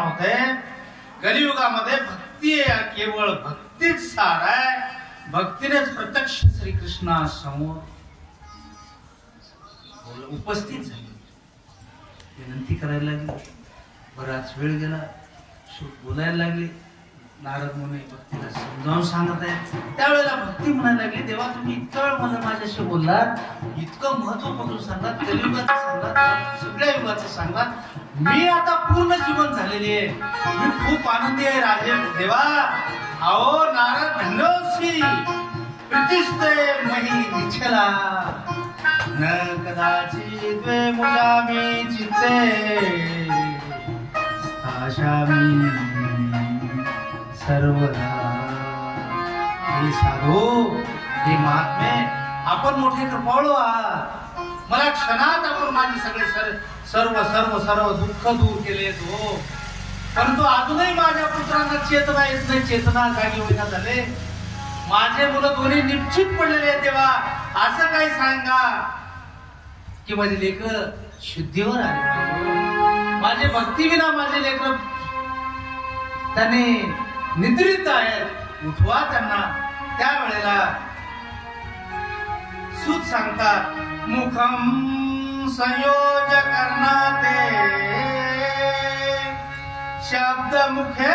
होते कलियुगामध्ये भक्ती केवळ भक्तीच सार आहे. भक्तीनेच प्रत्यक्ष श्रीकृष्णा समोर उपस्थित झाले. विनंती करायला लागली. बराच वेळ गेला. बोलायला लागले. नारद मुनी भक्तीला समजावून सांगत आहे. त्यावेळेला भक्ती म्हणायला लागली, देवा तुम्ही इतका वेळ मला माझ्याशी बोललात, इतकं महत्वपूर्ण सांगतात, कलियुगाचं सांगतात, सगळ्या युगाचं सांगतात. मी आता पूर्ण जीवन झालेली आहे. मी खूप आनंदी आहे राजे देवा. अहो नारद धन्योसी प्रीतिस्ते मही निछला न कदाचित द्वे मुजामी चित्ते स्थाशामी सर्वदा. हे साधू, हे महात्मे, आपण मोठे कृपाळू आहात. मला क्षणात आपण माझे सगळे सर्व सर्व सर्व दुःख दूर केले हो. परंतु अजूनही माझ्या पुत्रांना चेतना येत नाही. चेतना जागी होईना झाले. माझे मुलं दोन्ही निश्चित पडलेले आहेत. तेव्हा असं काही सांगा की माझे लेकर शुद्धीवर आले. माझे भक्ती विना माझे लेकर त्यांनी निद्रित आहेत. उठवा त्यांना. त्यावेळेला सूत सांगतात, मुखम संयोज करणाते शब्द मुखे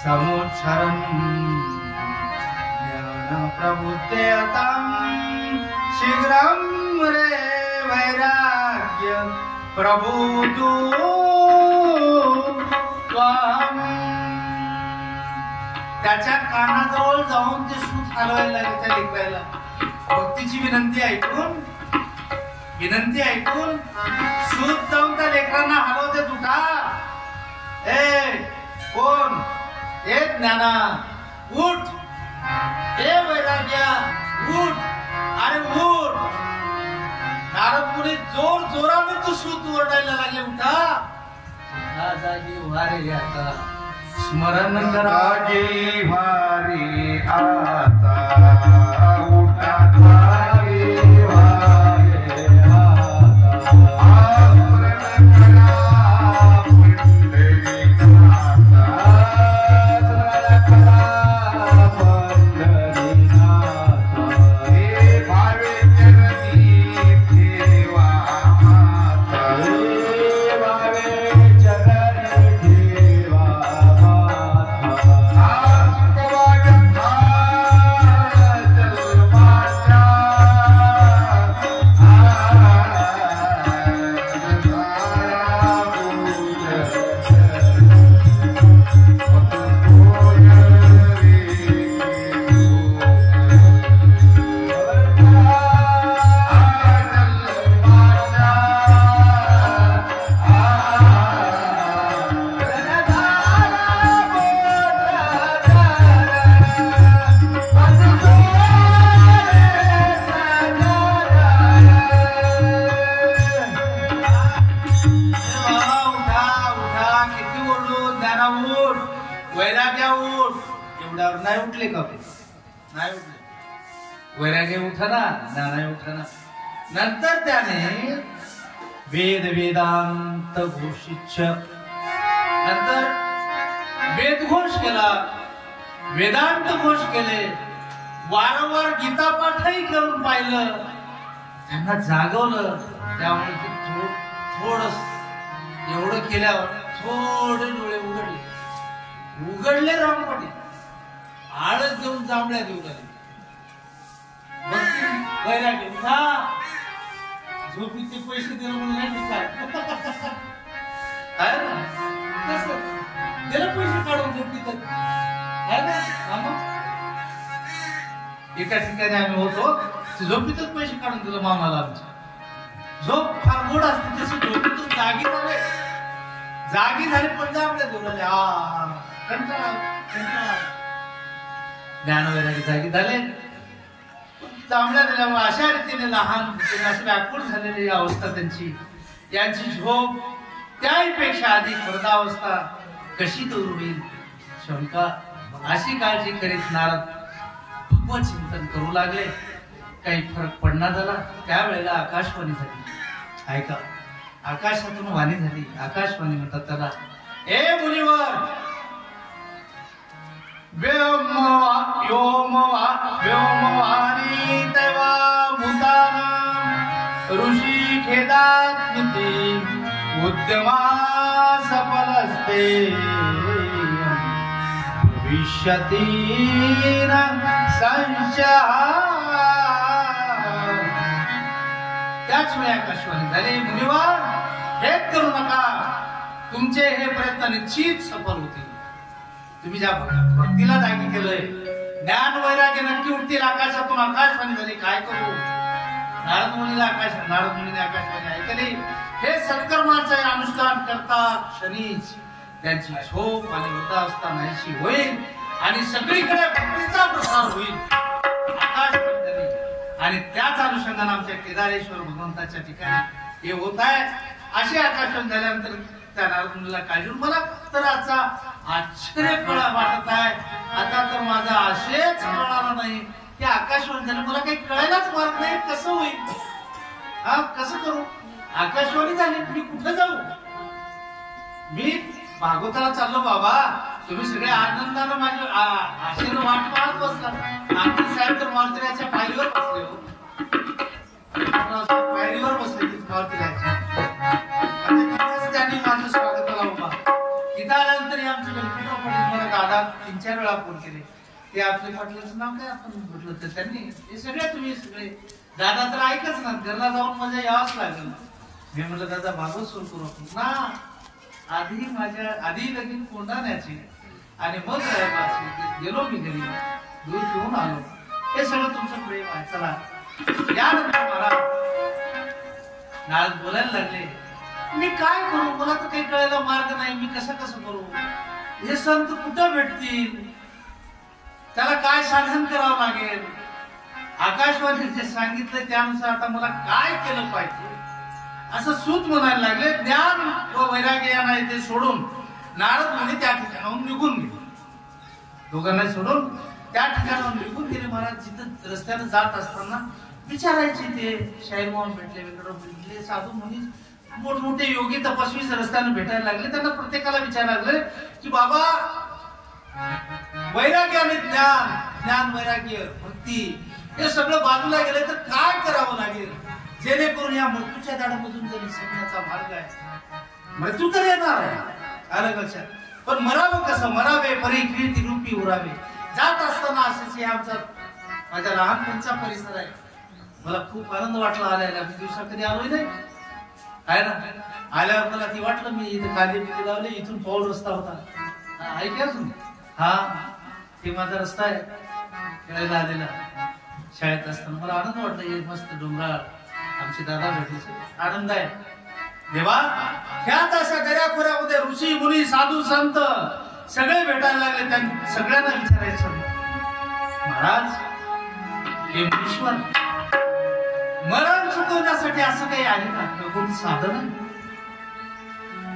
समुच्छरम ज्ञान प्रबुद्धेयताम शीघ्रम रे वैराग्य प्रबुद्धो त्वाम. त्याच्या कानाजवळ जाऊन ते सूत हलवायला लागले त्या लेकराला. भक्तीची विनंती ऐकून सूत जाऊन त्या लेकरांना हलवते. उठा, ए कोण, ए ज्ञाना उठ, ए वैराग्या उठ, अरे उठ. नारद मुनी जोर जोराने तो सूत ओरडायला लागले. उठा जागी वारे आता स्मरण जागी वारे आता उठा जागी वारे आता स्मरण करा पंढरीनाथ स्मरण करा पंढरीनाथ हे भावे चरणी ठेवा माता हे भावे चरणी ठेवा नाही उठले का? नाही उठले. वैराग्य उठना, ज्ञानाय उठना. नंतर त्याने वेद वेदांत घोषित, नंतर वेदघोष केला, वेदांत घोष केले, वारंवार गीता पाठही करून पाहिलं, त्यांना जागवलं. त्यामुळे ते थोडं एवढं केल्यावर थोडे डोळे उघडले रामपटी. आळस देऊन जांभळ्या देऊ लागले. वैराग्य उठा, झोपीचे पैसे दिले म्हणून दिलं पैसे काढून झोपीत एका ठिकाणी आम्ही होतो, झोपीतच पैसे काढून दिलं मामाला. आमच्या झोप फार गोड असते, तशी झोपीतच जागी झाली पण जांभळ्या देऊ लागले. कंटाळा ज्ञान वैराग्य जागी झाले, चांगल्या दिल्यामुळे अशा रीतीने लहान व्याकुळ झालेली अवस्था त्यांची, यांची झोप त्याहीपेक्षा अधिक वृद्धावस्था कशी दूर होईल शंका. अशी काळजी करीत नारद भगवत चिंतन करू लागले. काही फरक पडणार झाला. त्यावेळेला आकाशवाणी झाली. ऐका, आकाशातून वाणी झाली. आकाशवाणी म्हणतात त्याला, ए मुनिवर, व्योमवाणी तैवा भूतानां ऋषी खेदात नीती उद्यमा सफलस्ते भविष्यति न संशयः. त्याच वेळी आकाशवाणी झाली, मुनिवर खेद करू नका, तुमचे हे प्रयत्न निश्चित सफल होतील. तुम्ही ज्या भक्तीला जागी केलंय, ज्ञान वैराग्य नक्की उठतील. आकाशातून आकाशवाणी झाली, काय करू? नारद मुनीने आकाशवाणी ऐकली. हे सत्कर्माचे अनुष्ठान करता क्षणीच त्यांची झोप आणि वृद्धावस्था नाहीशी होईल आणि सगळीकडे भक्तीचा प्रसार होईल. आकाशवाणी झाली आणि त्याच अनुषंगाने आमच्या केदारेश्वर भगवंताच्या ठिकाणी हे होत आहे. अशी आकाशवाणी झाल्यानंतर त्या नारद मुनीला काळजी, मला तर आजचा आश्चर्य वाटत आहे. आता तर माझा आशयच कळाला नाही की आकाशवाणी झाली, मला काही कळायलाच मार्ग नाही, कसं होईल? हा, कसं करू? आकाशवाणी झाली, मी कुठे जाऊ? मी भागवताला चाललो बाबा, तुम्ही सगळे आनंदानं माझी आशेनं वाट पाहत बसला. आमचे साहेब तर मारुतीराच्या पायरीवर बसले हो, पायरीवर बसले मारुतीराच्या. त्यांनी माझं स्वागताला उभा. तिथं आल्यानंतर आमचे गणपतीराव पाटील मला दादा 3-4 वेळा फोन केले. ते आपले पाटलांचं नाव काय आपण म्हटलं तर त्यांनी, हे सगळे तुम्ही सगळे दादा तर ऐकच ना, घरला जाऊन माझ्या यावंच लागेल. मी म्हटलं दादा भागवत सुरू करू आपण ना, आधी लगीन कोंडाण्याची आणि मग गेलो मी घरी, दूध घेऊन आलो. हे सगळं तुमचं प्रेम आहे. चला यानंतर मला नारद बोलायला लागले, मी काय करू? मला तर काही कळायला मार्ग नाही, मी कसं करू? हे संत कुठं भेटतील? त्याला काय साधन करावं लागेल? आकाशवाणी जे सांगितलं त्यानुसार आता मला काय केलं पाहिजे? असं सूत म्हणायला लागले. ज्ञान व वैराग्य या नाही ते सोडून नारद मुनी त्या ठिकाणाहून निघून गेले. दोघांना सोडून त्या ठिकाणाहून निघून गेले. महाराज जिथं रस्त्याने जात असताना विचारायचे, ते शाहीर मोहन भेटले, वेंकटराव भेटले, साधू मुनी मोठमोठे योगी तपस्वी रस्त्याने भेटायला लागले. त्यांना प्रत्येकाला विचारायला लागले की बाबा, वैराग्य आणि ज्ञान वैराग्य भक्ती हे सगळं बाजूला गेले तर काय करावं लागेल, जेणेकरून या मृत्यूच्या दाढामधून जर निसरण्याचा मार्ग आहे? मृत्यू तर येणार आहे, आलं लक्षात, पण मरावं कसं? मरावे परी कीर्ती रूपी उरावे. जात असताना असेच आमचा माझ्या लहानपणचा परिसर आहे. मला खूप आनंद वाटला आल्याला. मी दिवसा कधी आलोय नाही आहे ना. आल्यावर मला ती वाटलं मी इथे कांदे बिंदे लावले, इथून पाऊल रस्ता होता. ऐका अजून, हा ते माझा रस्ता आहे खेळायला आलेला. शाळेत असताना मला आनंद वाटला. हे मस्त डोंगराळ आमचे दादा भेटले, आनंद आहे. देवा, ह्याच अशा दर्याखोऱ्यामध्ये ऋषी मुनी साधू संत सगळे भेटायला लागले. त्यांनी सगळ्यांना विचारायचं, महाराज हे मुनीश्वर, मरण चुकवण्यासाठी असं काही आहे का? कोणतं साधन?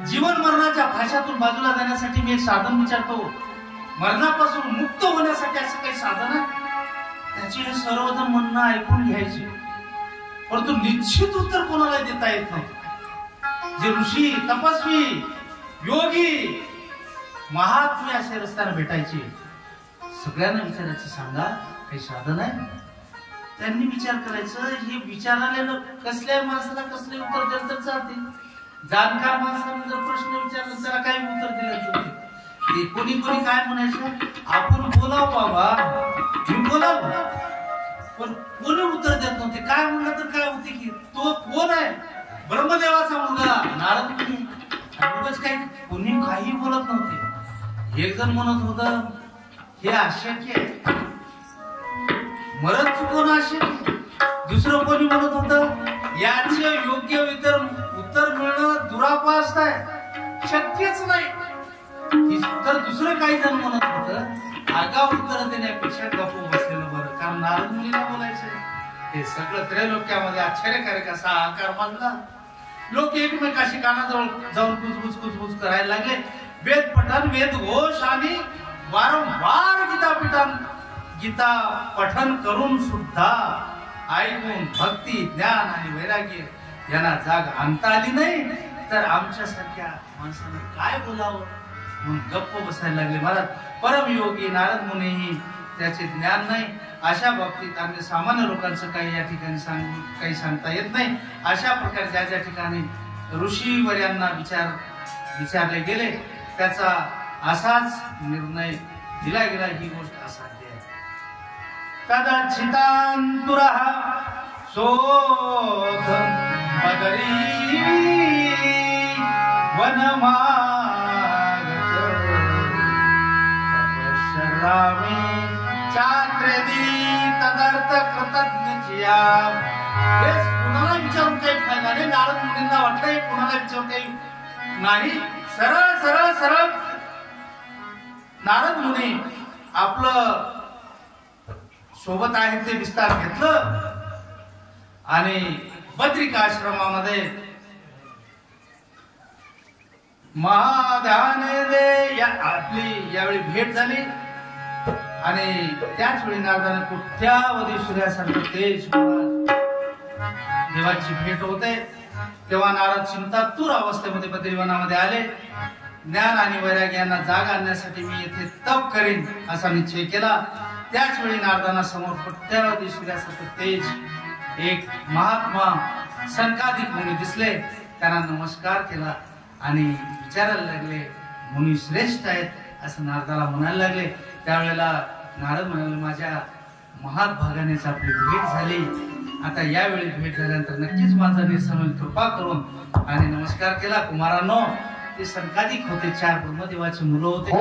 जीवन मरणाच्या भाषातून बाजूला जाण्यासाठी मी एक साधन विचारतो. मरणापासून मुक्त होण्यासाठी असं काही साधन आहे? त्याची हे सर्वजण म्हणणं ऐकून घ्यायची, परंतु निश्चित उत्तर कोणाला देता येत नाही. जे ऋषी तपस्वी योगी महात्मे असे रस्त्याने भेटायचे, सगळ्यांना विचारायचं, सांगा काही साधन आहे? त्यांनी विचार करायचं. हे विचारायला कसल्या माणसाला कसले उत्तर दिलं तर चालते? जाणकार माणसाने जर प्रश्न विचारला त्याला काय उत्तर दिलं जाते? ते कोणी काय म्हणायचं, आपण बोलाव बाबा, मी बोलाव, पण कोणी उत्तर देत नव्हते. काय म्हणलं तर काय होते की तो कोण आहे? ब्रह्मदेवाचा मुलगा नारद मुनी. काही कोणी काही बोलत नव्हते. एक जण म्हणत होत हे अशक्य आहे, मरण चुकवणं अशक्य. दुसरं कोणी म्हणत होत याचे योग्य उत्तर मिळणं दुरापास्त आहे, शक्यच नाही. तर दुसरं काही जण म्हणत होत आगाऊ उत्तर देण्यापेक्षा गप्प बसलेलं बरं, कारण नारद मुनीला बोलायचं. हे सगळं त्रैलोक्यामध्ये आश्चर्यकारक असा आकार मानला. लोक एकमेकाशी कानाजवळ जाऊन कुजबुज करायला लागले. वेद पठन, वेद घोष आणि वारंवार गीता पठन करून सुद्धा ऐकून भक्ती, ज्ञान आणि वैराग्य यांना जाग आणता आली नाही. तर आमच्यासारख्या माणसानं काय बोलावं म्हणून गप्प बसायला लागले महाराज. परमयोगी नारद मुनीही त्याचे ज्ञान नाही. अशा बाबतीत आम्ही सामान्य लोकांचं काही या ठिकाणी काही सांगता येत नाही. अशा प्रकारे ज्या ज्या ठिकाणी ऋषीवर्यांना विचारले गेले त्याचा असाच निर्णय दिला गेला. ही गोष्ट असाध्य आहे. कदाचितांतुरः शोध मदरी वनमागत तपश्चरामि चात्रेदी तदर्थ कृतज्ञचिया. हेच कुणाला विचारून काही फायदा नाही. नारद मुनींना वाटलंय कुणाला विचारून काही नाही. सरळ सरळ सरळ नारद मुनी आपलं सोबत आहे ते विस्तार घेतलं आणि बद्रिकाश्रमामध्ये महाध्याने आपली यावेळी भेट झाली आणि त्याच वेळी नारदाने कोट्यावधी सूर्यासारखं तेज देवाची भेट होते. तेव्हा नारद चिंतातूर अवस्थेमध्ये बद्रीवनामध्ये आले. ज्ञान आणि वैराग्य यांना जाग आणण्यासाठी मी येथे तप करीन असा निश्चय केला. त्याच वेळी नारदांना समोर कोट्यावधी सूर्यासारखं तेज एक महात्मा संकादिक मुनी दिसले. त्यांना नमस्कार केला आणि विचारायला लागले मुनी श्रेष्ठ आहेत असं नारदाला म्हणायला लागले. त्यावेळेला नारद म्हणाले माझ्या महाभागानेच आपली भेट झाली. आता यावेळी भेट झाल्यानंतर नक्कीच माझा निरसन होईल कृपा करून. आणि नमस्कार केला. कुमारांनो ते संकादिक होते. 4 ब्रह्मदेवाची मुलं होते.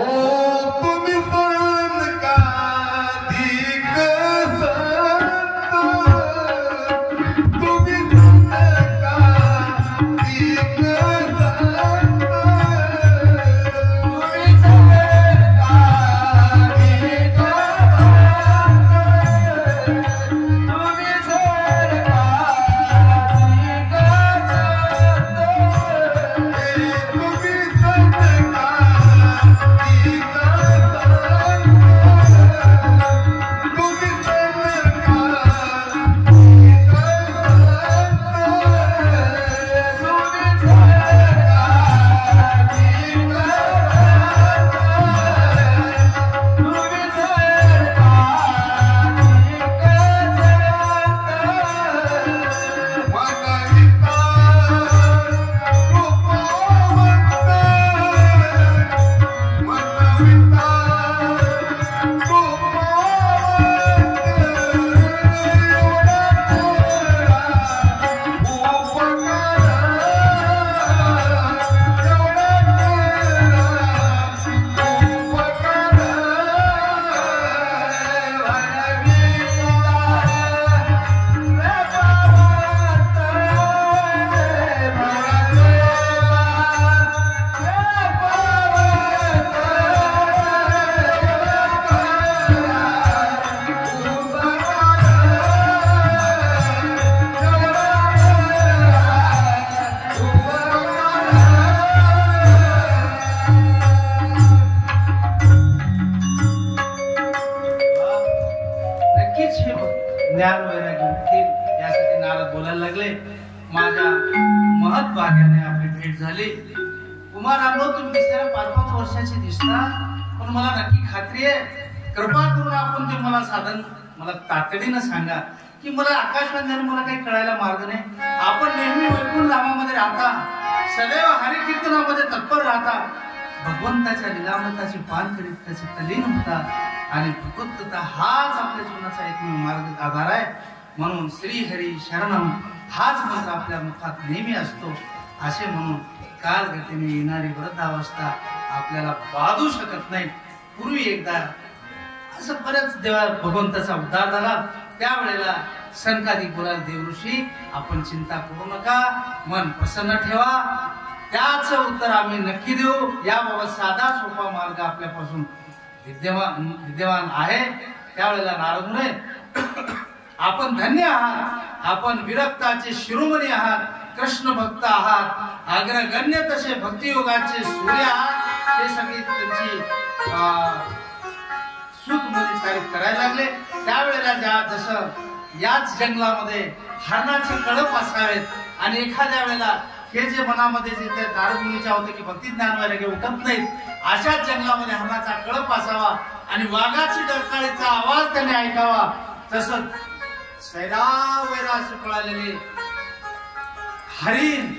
ज्ञान वैराग्य होतील यासाठी नारद बोलायला लागले. माझ्या महत् भाग्याने आपली भेट झाली. कुमारांनो तुम्ही दिसताना 5-5 वर्षाचे दिसता पण मला नक्की खात्री आहे कृपा करून आपण ते मला साधन मला तातडीनं सांगा की मला आकाशवाणीने मला काही कळायला मार्ग नाही. आपण नेहमी वैकुंठ धामामध्ये राहता सदैव हरिकीर्तनामध्ये तत्पर राहता भगवंताच्या लीलामृताची पान करीत त्याचे तल्लीन होता आणि भगवंतता हाच आपल्या जीवनाचा एकमेव मार्ग आधार आहे. म्हणून श्री हरी शरणम हाच मंत्र आपल्या मुखात नेहमी असतो. असे म्हणून कालगतीने येणारी वृद्धावस्था आपल्याला बाधू शकत नाही. पूर्वी एकदा असं बऱ्याच देवा भगवंताचा उद्धार झाला. त्यावेळेला संकादिक बोलायला देवऋषी आपण चिंता करू नका मन प्रसन्न ठेवा त्याच उत्तर आम्ही नक्की देऊ. याबाबत साधा सोपा मार्ग आपल्यापासून विद्यमान आहे. त्यावेळेला नारद म्हणे आपण धन्य आहात. आपण विरक्ताचे शिरोमणी आहात. कृष्ण भक्त आहात. अग्रगण्य तसे भक्तियोगाचे सूर्य आहात. ते सगळी त्यांची सूतमध्ये तारीफ करायला लागले. त्यावेळेला जसं याच जंगलामध्ये हरणाचे कळप असावेत आणि एखाद्या वेळेला हे जे मनामध्ये जे त्या नारद मुनीच्या होते की भक्ती ज्ञान वैराग्य उठत नाहीत, अशाच जंगलामध्ये हरणाचा कळप असावा आणि वाघाची डरकाळीचा आवाज त्याने ऐकावा, तसंच सैरावैरा असे पळालेले हरिण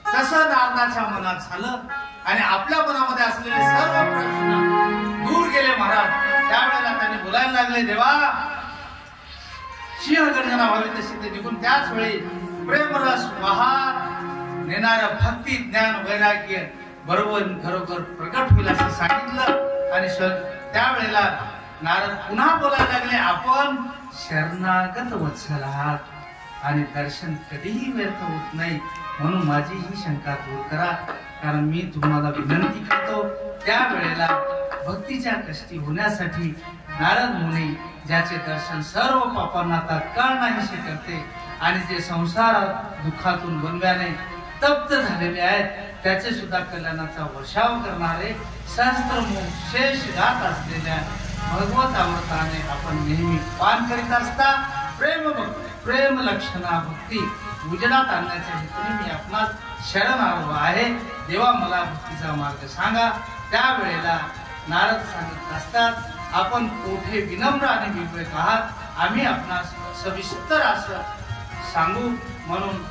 तसं नारदाच्या मनात झालं आणि आपल्या मनामध्ये असलेले सर्व प्रश्न दूर गेले महाराज. त्यावेळेला त्यांनी बोलायला लागले, देवा सिंह गर्जना व्हावी तशी ते निघून त्याच वेळी प्रेमरस वाहा नेणारं भक्ती ज्ञान वैराग्य बरोबर खरोखर प्रकट होईल असं सांगितलं. आणि त्यावेळेला नारद पुन्हा बोलायला लागले, आपण शरणागत वत्सल आहात आणि दर्शन कधीही व्यर्थ होत नाही, म्हणून माझी ही शंका दूर करा. कारण मी तुम्हाला विनंती करतो, त्यावेळेला भक्तीच्या कष्टी होण्यासाठी नारद मुनी ज्याचे दर्शन सर्व पापांना तात्काळ नाहीसे करते आणि जे संसारात दुःखातून बनव्याने तप्त झालेले आहेत, त्याचे सुद्धा कल्याणाचा वर्षाव करणारे सहस्त्रमुख शेष गात असलेल्या भगवत अमृताने आपण नेहमी पान करीत असता प्रेम लक्षणा भक्ती उजडात आणण्याच्या हेतूने मी आपणास शरण आलो आहे. देवा मला भक्तीचा मार्ग सांगा. त्यावेळेला नारद सांगत असतात, आपण कोठे विनम्र आणि विवेक आहात, आम्ही आपणास सविस्तर असं सांगू. म्हणून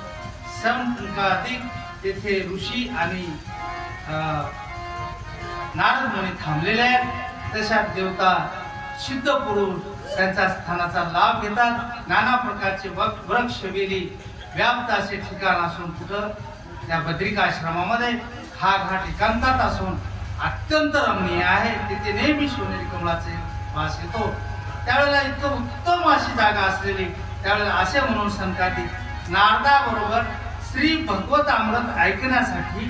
संकाधिक तेथे ऋषी आणि नारद मुनी थांबलेले आहेत. तशात देवता सिद्ध पुरुष त्यांच्या स्थानाचा लाभ घेतात. नाना प्रकारचे वृक्ष वेली व्याप्त असे ठिकाण असून कुठं त्या बद्रिकाश्रमामध्ये हा घाट एकांतात असून अत्यंत रमणीय आहे. तिथे नेहमी सोनेरी कमळाचे वास येतो. त्यावेळेला इतकं उत्तम अशी जागा असलेली, त्यावेळेला असे म्हणून संकाधिक नारदाबरोबर श्री भगवत अमृत ऐकण्यासाठी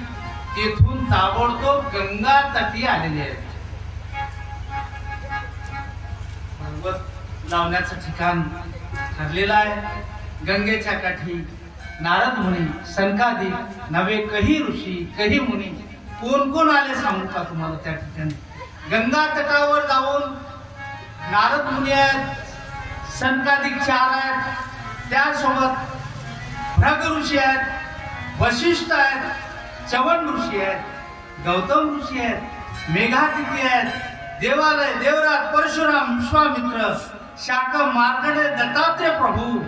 तेथून ताबडतोब गंगा तटी आलेले आहेत. भगवत लावण्याचं ठिकाण ठरलेलं आहे. गंगेच्या काठी नारद मुनी, संकाधिक नवे कही ऋषी, कही मुनी, कोण कोण आले सांगू का तुम्हाला. त्या ठिकाणी गंगा तटावर जाऊन नारद मुनी आहेत, संकाधिक 4 आहेत, त्यासोबत भृग ऋषी आहेत, वशिष्ठ आहेत, चवन ऋषी आहेत, गौतम ऋषी आहेत, मेघातिथी आहेत, देवालय देवराज परशुराम विश्वामित्र शाक मार्कंडेय दत्तात्रेय प्रभू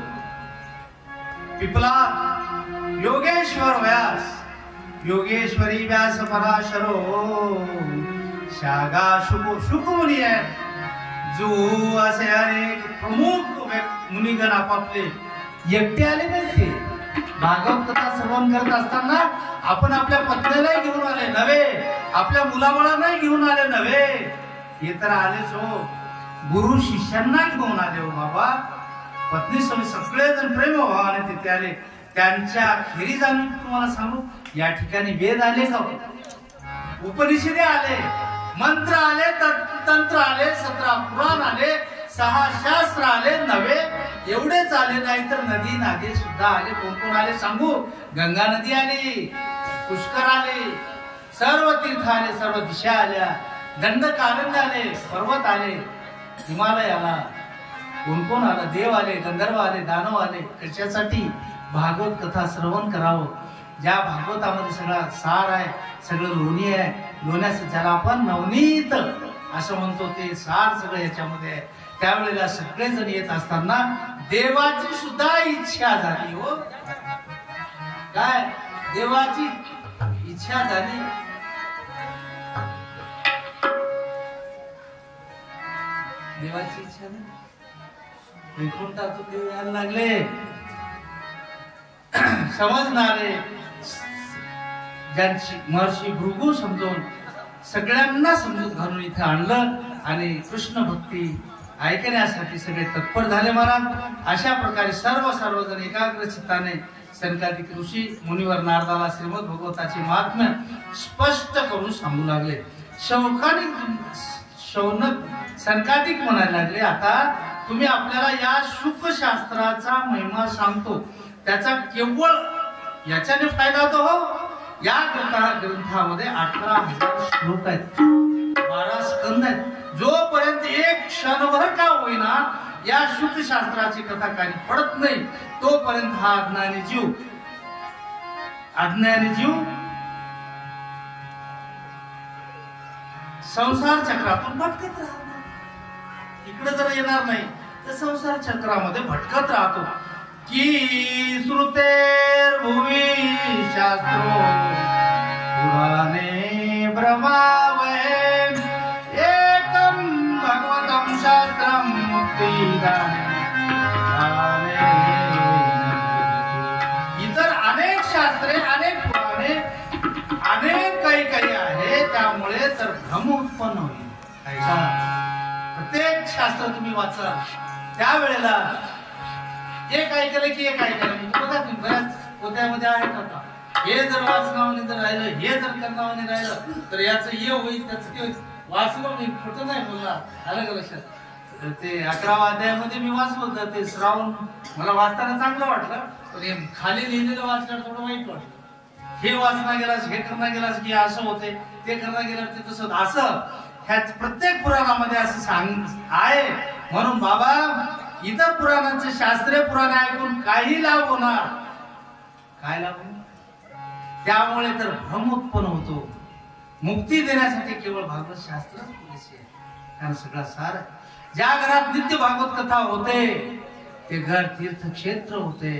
पिपलाद योगेश्वर व्यास योगेश्वरी व्यास पराशरो शागा शुकमुनी आहेत. जो असे अनेक प्रमुख मुनिगण आपापले एकटे आले नाही. ते भागवत कथा श्रवण करत असताना आपण आपल्या पत्नीलाही घेऊन आले नव्हे, आपल्या मुलाबाळांनाही घेऊन आले नव्हे, हे तर आलेच हो, गुरु शिष्यांना घेऊन आले हो बाबा. पत्नी सगळे सगळेजण प्रेमभावाने तिथे आले. त्यांच्या खेरीज आम्ही तुम्हाला सांगू, या ठिकाणी वेद आले का, उपनिषदे आले, मंत्र आले, तंत्र आले, 17 पुराण आले, 6 शास्त्र आले नव्हे. एवढेच आले नाही तर नदी नादे सुद्धा आले. कोण कोण आले सांगू. गंगा नदी आली, पुष्कर आले, सर्व तीर्थ आले, सर्व दिशा आल्या, दंडकारण्य आले, पर्वत आले, हिमालय आला. कोण कोण आलं. देव आले, गंधर्व आले, दानव आले. कशासाठी. भागवत कथा श्रवण करावं. ज्या भागवतामध्ये सगळा सार आहे, सगळं लोणी आहे, लोण्याचं ज्याला आपण नवनीत असं म्हणतो, ते सार सगळं याच्यामध्ये आहे. त्यावेळेला सगळेजण येत असताना देवाची सुद्धा इच्छा झाली हो. काय देवाची इच्छा झाली. देवाची इच्छा नाही, वैकुंठातून देव यायला लागले. समजणारे ज्यांची महर्षी भृगू समजून सगळ्यांना समजूत घालून इथे आणलं आणि कृष्ण भक्ती ऐकण्यासाठी सगळे तत्पर झाले महाराज. अशा प्रकारे सर्वजण एकाग्र चित्ताने संकाधिक ऋषी मुनिवर नारदाला श्रीमद भगवताचे महात्म्य स्पष्ट करून सांगू लागले. शौनक संकाधिक म्हणायला लागले, आता तुम्ही आपल्याला या शुक शास्त्राचा महिमा सांगतो, त्याचा केवळ याच्याने फायदा होतो हो. या ग्रंथामध्ये 18,000 श्लोक आहेत, 12 स्कंद आहेत. जोपर्यंत एक क्षणभर का होईना या शुक शास्त्राची कथा काही पडत नाही, तोपर्यंत हा अज्ञानी जीव अज्ञानी जीव संसार चक्रातून भटकत राहणार, इकडे जर येणार नाही तर संसार चक्रामध्ये भटकत राहतो. की श्रुतेर भुवी शास्त्रो पुराणे ब्रह्मावहे एकम भगवतम शास्त्रम मुक्तिदाने. इतर अनेक शास्त्रे, अनेक पुराणे, अनेक काही आहे, त्यामुळे तर भ्रम उत्पन्न होईल. प्रत्येक शास्त्र तुम्ही वाचा त्यावेळेला एक ऐकलं की एक ऐकलं बघा तुम्ही बऱ्याच पोत्यामध्ये आहेत आता. हे जर वाचनावाने जर राहिलं, हे जर करणावाने राहिलं तर याचं ये होईल, त्याचं ते होईल. वाचलं मी खोटं नाही बोलणार, आलं का लक्षात. ते 11व्या अध्यायामध्ये मी वाचलं होतं ते श्रावण, मला वाचताना चांगलं वाटलं, पण हे खाली लिहिलेलं वाचल्यावर थोडं वाईट वाटलं. हे वाचना गेलास, हे करणं गेलास की असं होते, ते करणं गेल्यावर ते तसं. असं ह्या प्रत्येक पुराणामध्ये असं सांग आहे. म्हणून बाबा इतर पुराणांचे शास्त्रीय पुराणे ऐकून काही लाभ होणार, काय लाभ होणार. त्यामुळे तर भ्रम उत्पन्न होतो. मुक्ती देण्यासाठी केवळ भागवत शास्त्र पुरेसे आहे, कारण सगळा सार आहे. ज्या घरात नित्य भागवत कथा होते ते घर तीर्थक्षेत्र होते.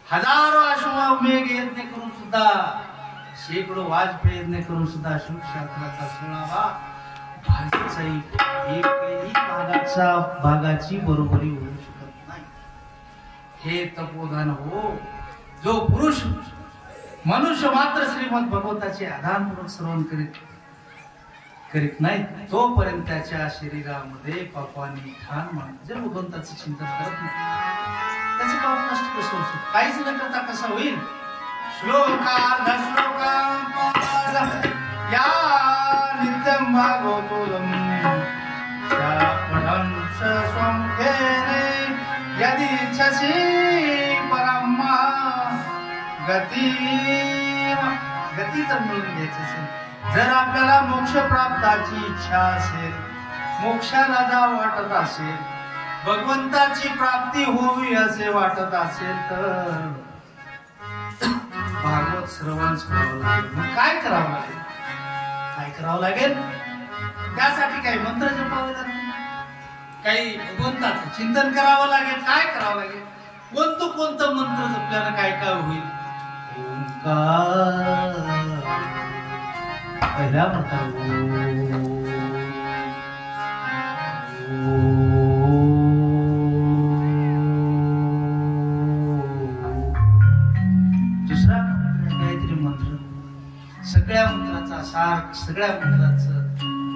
हजारो अश्वमेघ यज्ञ करून सुद्धा, शेकडो वाजपेयी यज्ञ करून सुद्धा शिवशास्त्राचा 16वा एकही भागाची बरोबरी होऊ शकत नाही. हे तपोधन हो, जो पुरुष मनुष्य मात्र श्रीमद भगवताचे आधानपूर्वक श्रवण करीत नाही, तोपर्यंत त्याच्या शरीरामध्ये पापांनी ठाण मानते. जर भगवंताचं चिंतन करत नाही, त्याचे पाप नष्ट कसं होऊ शकतं, काहीच न करता कसं होईल. श्लोकार्ध श्लोकांपाद या नित्यं भागवतोदं शापणंश स्वंखेने यदीच्छसि परम्मा गती जर मिळून घ्यायची असेल, जर आपल्याला मोक्ष प्राप्ताची इच्छा असेल, मोक्षाला जा वाटत असेल, भगवंताची प्राप्ती होवी असे वाटत असेल तर भागवत श्रवण करावं लागेल. मग काय करावं लागेल, काय करावं लागेल. त्यासाठी काही मंत्र जपावे लागेल, काही भगवंताचं चिंतन करावं लागेल. काय करावं लागेल, कोणतं मंत्र जपल्यानं काय काय होईल. ओंकार पहिला म्हणता दुसरा गायत्री मंत्र. सगळ्या मंत्राचा सार, सगळ्या मंत्राचं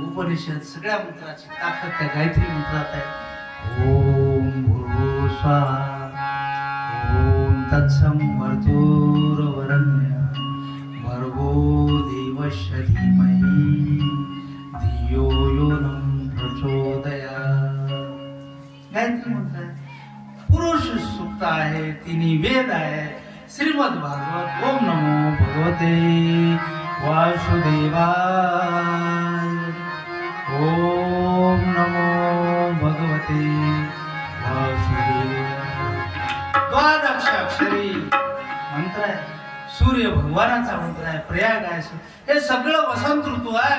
उपनिषद, सगळ्या मंत्राची ताकद त्या गायत्री मंत्रात आहे. ओम भूर्भुवः ओम तत्सम वर्तुर्वरेण्यं भर्गो देवस्य धीमहि धियो यो नः प्रचोदयात्. गायत्री मंत्र पुरुष सूक्त आहे, तिन्ही वेद आहे. श्रीमद भागवत. ओम नमो भगवते वासुदेवाय. ओम नमो भगवते वासुदेवाय. द्वादश अक्षरी मंत्र आहे. सूर्य भगवानाचा मंत्र आहे. प्रयाग आहे. हे सगळं वसंत ऋतू आहे.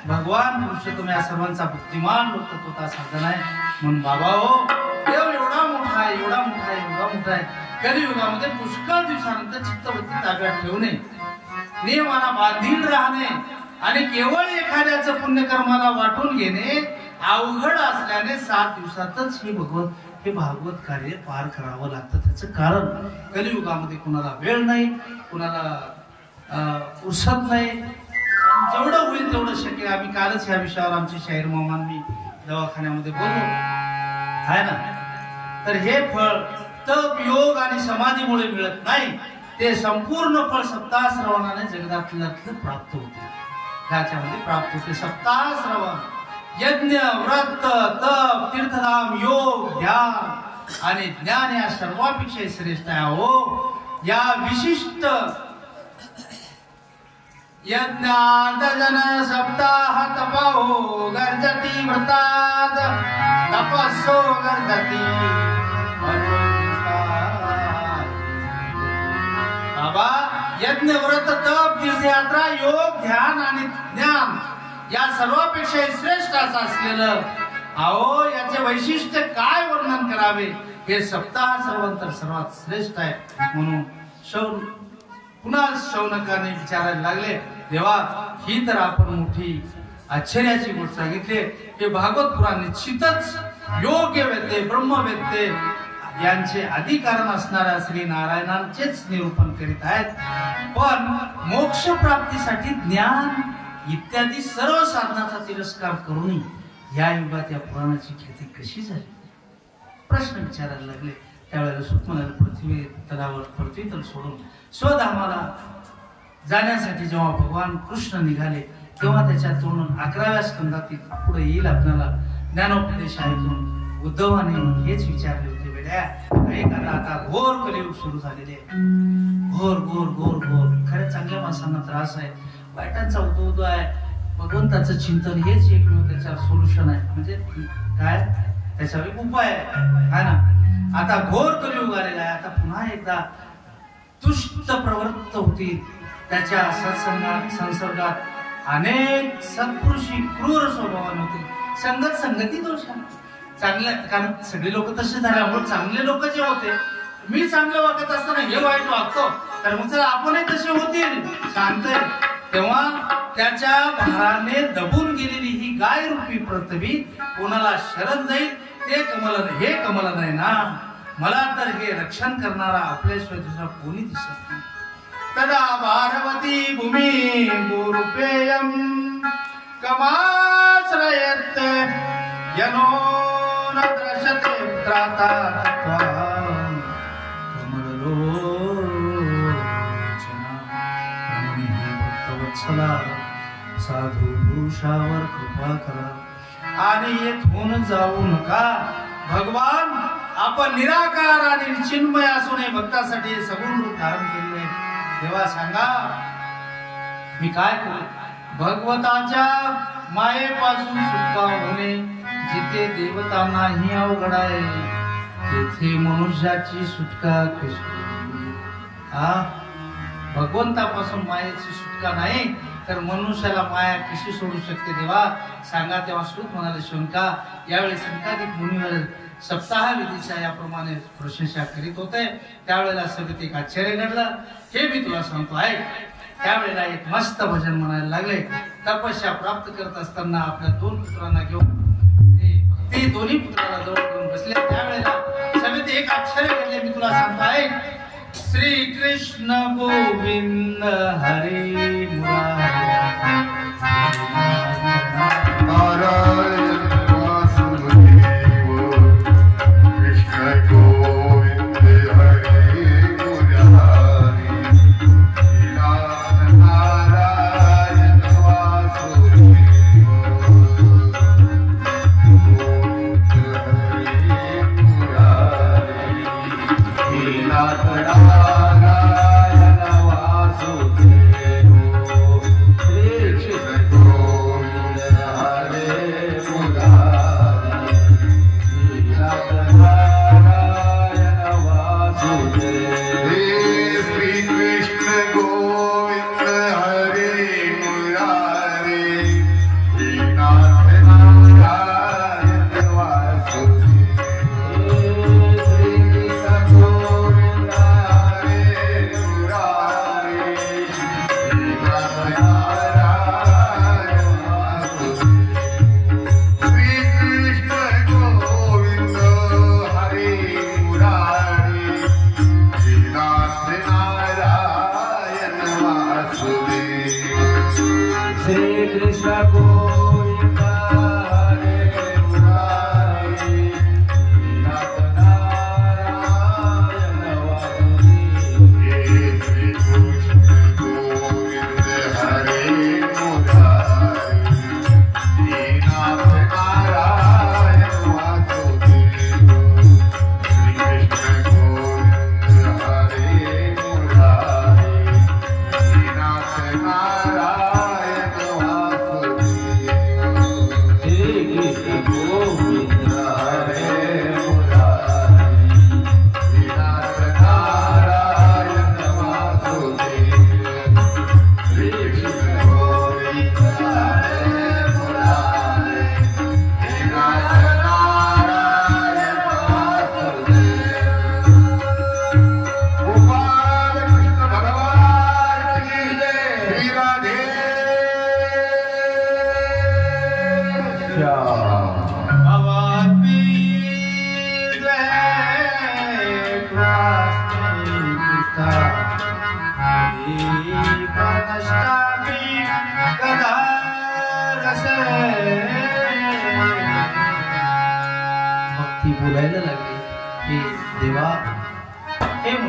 भगवान पुरुषोत्तम या सर्वांचा बुद्धिमान लोकतत्वता साधन आहे. म्हणून बाबा हो, देव एवढा मोठा आहे, एवढा मोठा आहे, एवढा मोठा आहे. कलियुगामध्ये पुष्कळ दिवसानंतर चित्तवृत्ती ताब्यात ठेवणे, नियमाला बांधील राहणे आणि केवळ एखाद्याचं पुण्यकर्माला वाटून घेणे अवघड असल्याने 7 दिवसातच हे भागवत कार्य पार करावं लागतं. त्याचं कारण कलियुगामध्ये कुणाला वेळ नाही, कुणाला फुरसत नाही. जेवढं होईल तेवढं शक्य. आम्ही कालच ह्या विषयावर आमचे शाहीर मोहम्मद दवाखान्यामध्ये बोललो आहे ना. तर हे फळ तप, योग आणि समाधीमुळे मिळत नाही. ते संपूर्ण फळ सप्ताह श्रवणाने जगदातलं प्राप्त होते. त्याच्यामध्ये प्राप्त होते. सप्ताह श्रवण, यज्ञ, व्रत, तप, तीर्थधाम, योग, ध्यान आणि ज्ञान या सर्वापेक्षा श्रेष्ठ आहे. हो, या विशिष्ट यज्ञार्दजन सप्ताह तपाहो गर्जती व्रतात तपस्सो गर्जती. बाबा, यज्ञ व्रत तप तीर्थयात्रा योग ध्यान आणि ज्ञान या सर्वापेक्षा श्रेष्ठ असं असलेलं अहो याचे वैशिष्ट्य काय वर्णन करावे हे सप्ताह सर्वांतर सर्वात श्रेष्ठ आहे म्हणून पुन्हा शौनकाने विचारायला लागले देवा ही तर आपण मोठी आश्चर्याची गोष्ट सांगितली हे भागवत पुराण निश्चितच योग्य वेत्ते ब्रह्मवेत्ते यांचे अधिकारण असणाऱ्या श्री नारायणांचेच निरूपण करीत आहेत पण मोक्ष प्राप्तीसाठी ज्ञान इत्यादी सर्व साधनाचा तिरस्कार करूनही या युगात या पुराणाची ख्याती कशी झाली प्रश्न विचारायला लागले त्यावेळेला सुत म्हणाले पृथ्वी तलावर पृथ्वी तल सोडून स्वधामाला जाण्यासाठी जेव्हा भगवान कृष्ण निघाले तेव्हा त्याच्या तोंडून 11व्या स्कंदातील पुढे येईल आपल्याला ज्ञानोपदेश ऐकून उद्धवाने हेच विचारले होते बेड्या ऐका आता घोर कलियुग सुरू झालेले घोर घोर घोर घोर खरं चांगल्या माणसांना त्रास आहे वाईटांचा उदो आहे भगवंताचं चिंतन हेच एकमेव त्याच्यावर सोल्युशन आहे म्हणजे काय त्याच्यावर एक उपाय आहे ना आता घोर कलियुग आलेला आहे आता पुन्हा एकदा दुष्ट प्रवृत्त होतील त्याच्या संसर्गात अनेक सत्पुरुषी क्रूर स्वभावाने होतील संगती दोष चांगल्या कारण सगळे लोक तसे झाल्यामुळे चांगले लोक जे होते मी चांगलं वागत असताना हे वाईट वागतो तर मग जर आपणही तसे होतील शांत तेव्हा त्याच्या भाराने दबून गेलेली ही गाय रूपी पृथ्वी कोणाला शरण जाईल ते कमल हे कमल नाही ना मला तर हे रक्षण करणारा आपल्याशिवाय दुसरा कोणी दिसत नाही तदा भारवती भूमी गुरुपेयम कमाश्रयत यनो न द्रशते त्राता भक्तवत्सला साधू पुरुषावर कृपा करा आणि येथून जाऊ नका भगवान आपण निराकार आणि चिन्मय असून भक्तासाठी सगुण रूप धारण केले देवा सांगा मी काय करू भगवताच्या मायेपासून सुटका होणे जिथे देवतांनाही अवघड आहे तेथे मनुष्याची सुटका कशी भगवंतापासून मायेची सुटका नाही तर मनुष्याला माया कशी सोडू शकते देवा सांगा तेव्हा श्रुत म्हणाले शंका यावेळी संकाधिक मुनीवर सप्ताह विधीच्या याप्रमाणे प्रशंसा करीत होते त्यावेळेला सगळं एक आश्चर्य घडलं हे मी तुला सांगतो आहे त्यावेळेला एक मस्त भजन म्हणायला लागले तपस्या प्राप्त करत असताना आपल्या 2 पुत्रांना घेऊन ते दोन्ही पुत्राला जवळ घेऊन बसले त्यावेळेला सगळं एक आश्चर्य घडले मी तुला सांगतो आहे श्री कृष्ण गोविंद हरे मुरारी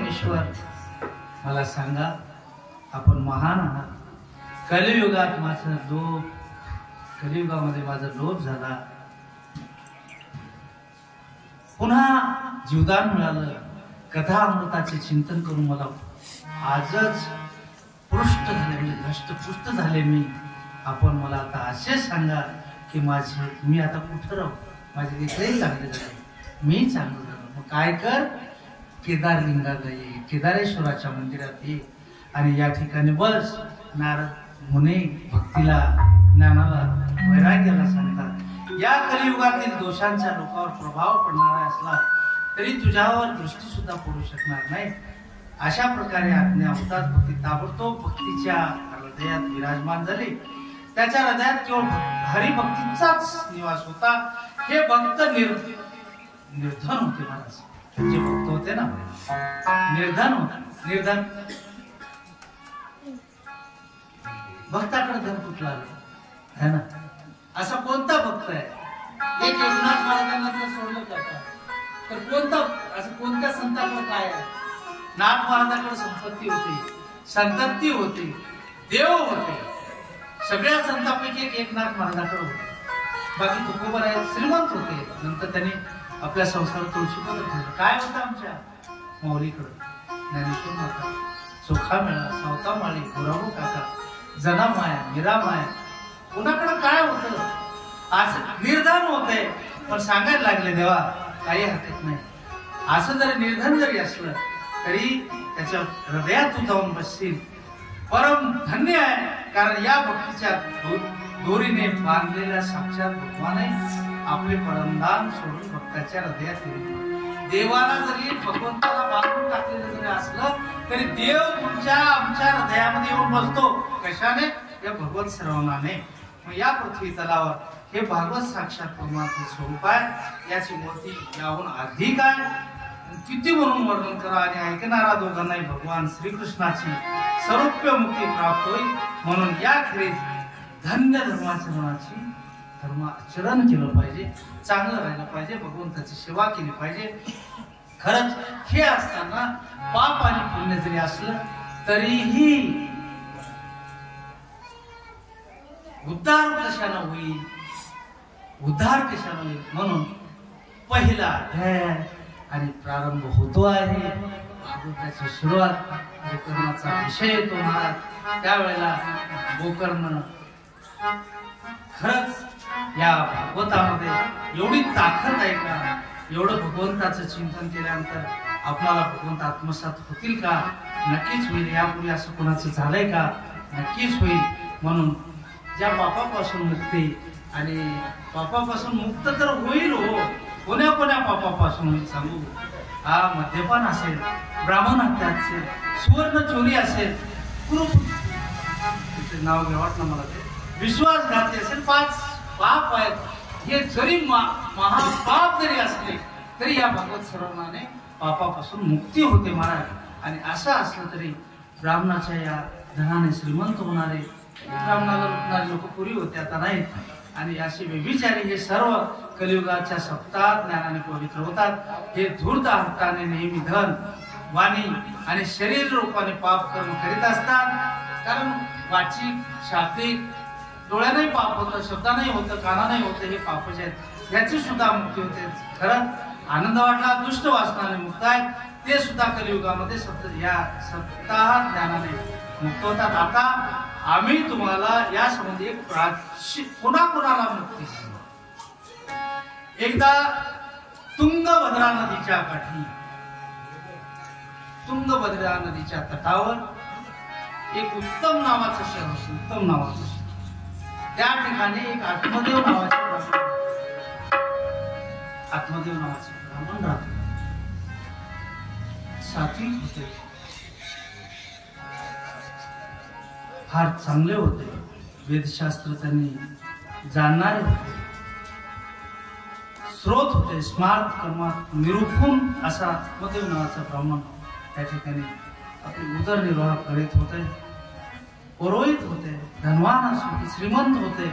परमेश्वर मला सांगा, आपण महान आहात. कलियुगामध्ये माझा लोभ झाला. पुन्हा जीवदान मिळालं. कथा अमृताचे चिंतन करून मला आजच पृष्ठ झाले, म्हणजे धष्टपुष्ट झाले मी. आपण मला आता असे सांगा की मी आता कुठं राहू? माझे लेकरही चांगले झाले, मी चांगलं झालो. मग काय कर, केदारलिंगाला ये, केदारेश्वराच्या मंदिरात ये आणि या ठिकाणी बस. नारद मुनी भक्तीला, ज्ञानाला, वैराग्याला सांगतात. या कलियुगातील दोषांचा लोकांवर प्रभाव पडणारा असला तरी तुझ्यावर दृष्टी सुद्धा पडू शकणार नाही. अशा प्रकारे आज्ञा होतात. भक्ती ताबडतोब भक्तीच्या हृदयात विराजमान झाली. त्याच्या हृदयात केवळ हरिभक्तीचाच निवास होता. हे भक्त निर्धन होते. महाराज जे भक्त होते ना, निर्धन होते. निर्धन भक्ताकडे धन कुठला है ना? असा कोणता भक्त आहे? एक एकनाथ महाराजांना जर सोडलं जातं तर कोणत्या संतांकडे काय आहे? नाथ महाराजांकडे संपत्ती होती, संतती होती, देव होते. सगळ्या संतांपैकी एकनाथ महाराजांकडे होते. बाकी तुकोबर आहे, श्रीमंत होते. नंतर त्यांनी आपल्या संसारात तुळशीपत्र ठेवलं. काय होतं आमच्या माऊलीकडे? ज्ञानेश्वर माता, चोखा मेळा, सावता माळी, गुराबू काका, जना माया, मीरा माया. कुणाकडे काय होतं? आज निर्धन होते, पण सांगायला लागले देवा काही हरकत नाही. असं जरी निर्धन जरी असलं तरी त्याच्या हृदयात तू जाऊन बसशील. परम धन्य आहे, कारण या भक्तीच्या दोरीने बांधलेल्या साक्षात भगवान आपले परमदान सोडून भक्ताच्या हृदयात येईल. देवाला जरी भगवंताला बांधून टाकलेलं जरी असलं तरी देव तुमच्या आमच्या हृदयामध्ये येऊन बसतो. कशाने? या भगवत श्रवणाने. मग या पृथ्वी तलावर हे भागवत साक्षात परमात्मा स्वरूप आहे. याची मूर्ती याहून अधिक आहे. किती म्हणून वर्णन करा. आणि ऐकणारा दोघांनाही भगवान श्रीकृष्णाची सर्वोच्च मुक्ती प्राप्त होईल. म्हणून याखेरीज धन्य धर्माचरणाची धर्माचरण केलं पाहिजे, चांगलं राहिलं पाहिजे, भगवंताची सेवा केली पाहिजे. खरंच हे असताना पाप आणि पुण्य जरी असलं तरीही उद्धार कशानं होईल? उद्धार कशानं होईल? म्हणून पहिला अध्याय आणि प्रारंभ होतो आहे. भागवताची सुरुवात गोकर्णाचा विषय येतो महाराज. त्यावेळेला गोकर्ण खरंच या भागवतामध्ये एवढी ताकद आहे का? एवढं भगवंताचं चिंतन केल्यानंतर आपल्याला भगवंत आत्मसात होतील का? नक्कीच होईल. यापूर्वी असं कोणाचं झालंय का? नक्कीच होईल. म्हणून ज्या पापापासून मुक्ती आणि पापापासून मुक्त तर होईल. हो, कोण्या पापापासून होईल सांगू? हा मद्यपान असेल, ब्राह्मण हत्या असेल, सुवर्ण चोरी असेल, नाव घ्या वाटलं मला ते, विश्वासघाती असेल, 5 पाप आहेत. हे जरी महापाप जरी असले तरी या भगवत श्रवणाने पापापासून मुक्ती होते महाराज. आणि असं असलं तरी ब्राह्मणाच्या या धनाने श्रीमंत होणारे, ब्राह्मणाला लुटणारे लोक पुरी होते, आता नाहीत. आणि असे व्यभिचारी हे सर्व कलियुगाच्या सप्ताह ज्ञानाने पवित्र होतात. हे धूर्त हाताने नेहमी धन, वाणी आणि शरीर रूपाने पाप कर्म करीत असतात. कारण वाचिक, शाब्दिक, डोळ्यानेही पाप होतं, शब्दानेही होतं, कानानेही होतं. हे पापच आहेत. याची सुद्धा मुक्ती होते. खरंच आनंद वाटला. दुष्ट वासनाने मुक्त आहेत ते सुद्धा कलियुगामध्ये या सप्ताह ज्ञानाने मुक्त होतात. आता आम्ही तुम्हाला या संबंधी एक कोणाला मुक्ती सांगू. एकदा तुंगभद्रा नदीच्या काठी, तुंगभद्रा नदीच्या तटावर एक उत्तम नावाचं शहर होतं. उत्तम नावाचं शहर. त्या ठिकाणी एक आत्मदेव नावाचे ब्राह्मण राहत. सात्विक होते, फार चांगले होते. वेदशास्त्र त्यांनी जाणणारे होते. स्रोत होते, स्मार्त कर्मात निरूपण असा आत्मदेव नावाचा ब्राह्मण त्या ठिकाणी आपली उदरनिर्वाह करीत होते. पुरोहित होते, धनवान होते, श्रीमंत होते,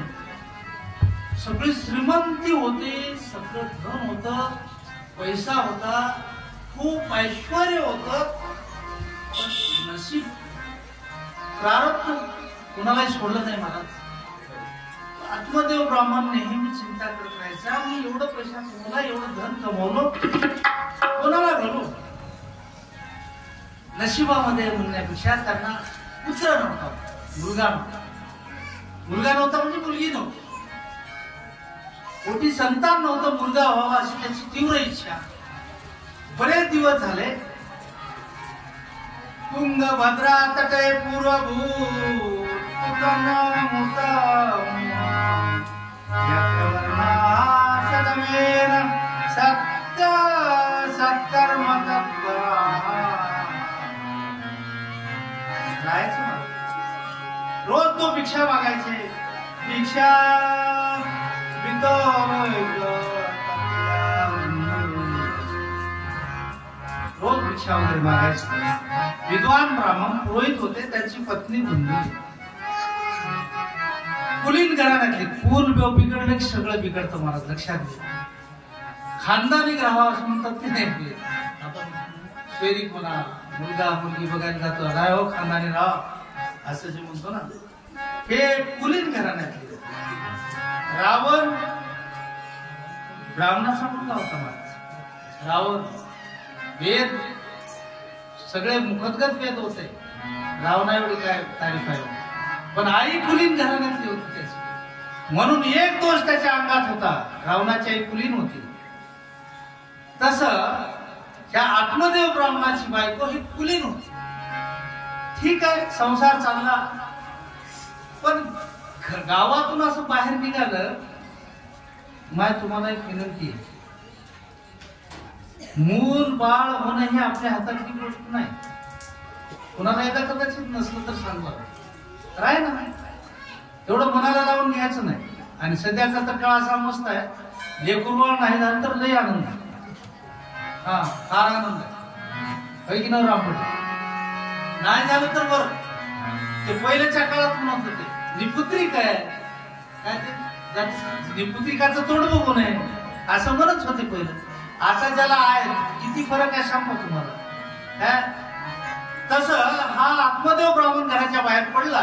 सगळी श्रीमंती होती, सगळं धन होतं, पैसा होता, खूप ऐश्वर होतं. नशीब प्रारब्ध कुणालाही सोडलं नाही महाराज. आत्मदेव ब्राह्मण नेहमी चिंता करत राहायचा, मी एवढं पैसा कमवला, एवढं धन कमवलो, कोणाला घालू. नशिबामध्ये म्हणण्यापेक्षा त्यांना पुत्र नव्हता, मुलगा नव्हता. मुलगा नव्हता म्हणजे मुलगी नव्हती, पोटी संतान नव्हतं, मुलगा व्हावा अशी त्याची तीव्र इच्छा. बरेच दिवस झाले. तुंगभद्रा तटे पूर्वभूत सत्य सत्कर्म रोज तो भिक्षा मागायचे. भिक्षा रोज भिक्षा वगैरे मागायचे. विद्वान ब्राह्मण पुरोहित होते, त्याची पत्नी धुंदली. कुलीन घराण्यातली फूल बिघडलं की सगळं बिघडतं महाराज, लक्षात घ्या. खानदानी ग्राहावा असं म्हणतात की नाही. आपण फेरीक म्हणा, मुलगा मुलगी बघायला जातो, राय हो खानदानी राहा असं जे म्हणतो ना, हे कुलीन घराण्यातले. रावण ब्राह्मणाचा मुलगा होता महाराज. रावण वेद सगळे मुखोद्गत वेद होते, रावणा एवढी काय तारीफ आहे. पण आई कुलीन घराण्यातली होती त्याची, म्हणून एक दोष त्याच्या अंगात होता. रावणाची आई कुलीन होती. तसं ह्या आत्मदेव ब्राह्मणाची बायको ही कुलीन होती. ठीक आहे, संसार चालला. पण गावातून असं बाहेर निघालं, माय तुम्हाला एक विनंती आहे, मूल बाळ होणं ही आपल्या हातातली गोष्ट नाही. कुणाला एकदा कदाचित नसलं तर सांगा, राय ना, एवढं मनाला लावून घ्यायचं नाही. आणि सध्याचा तर काळ असा मस्त आहे, लेकरबाळ नाही झालं तर लय आनंद. हा, फार आनंद आहे की नवरा नाही झालं तर बरं. ते पहिल्याच्या काळात म्हणत होते निपुत्रिक आहे, काय ते निपुत्रिकाचं तोंड बघू नये असं म्हणत होते पहिलं. आता ज्याला आहे किती फरक आहे सांगतो तुम्हाला. तसं हा आत्मदेव ब्राह्मण घराच्या बाहेर पडला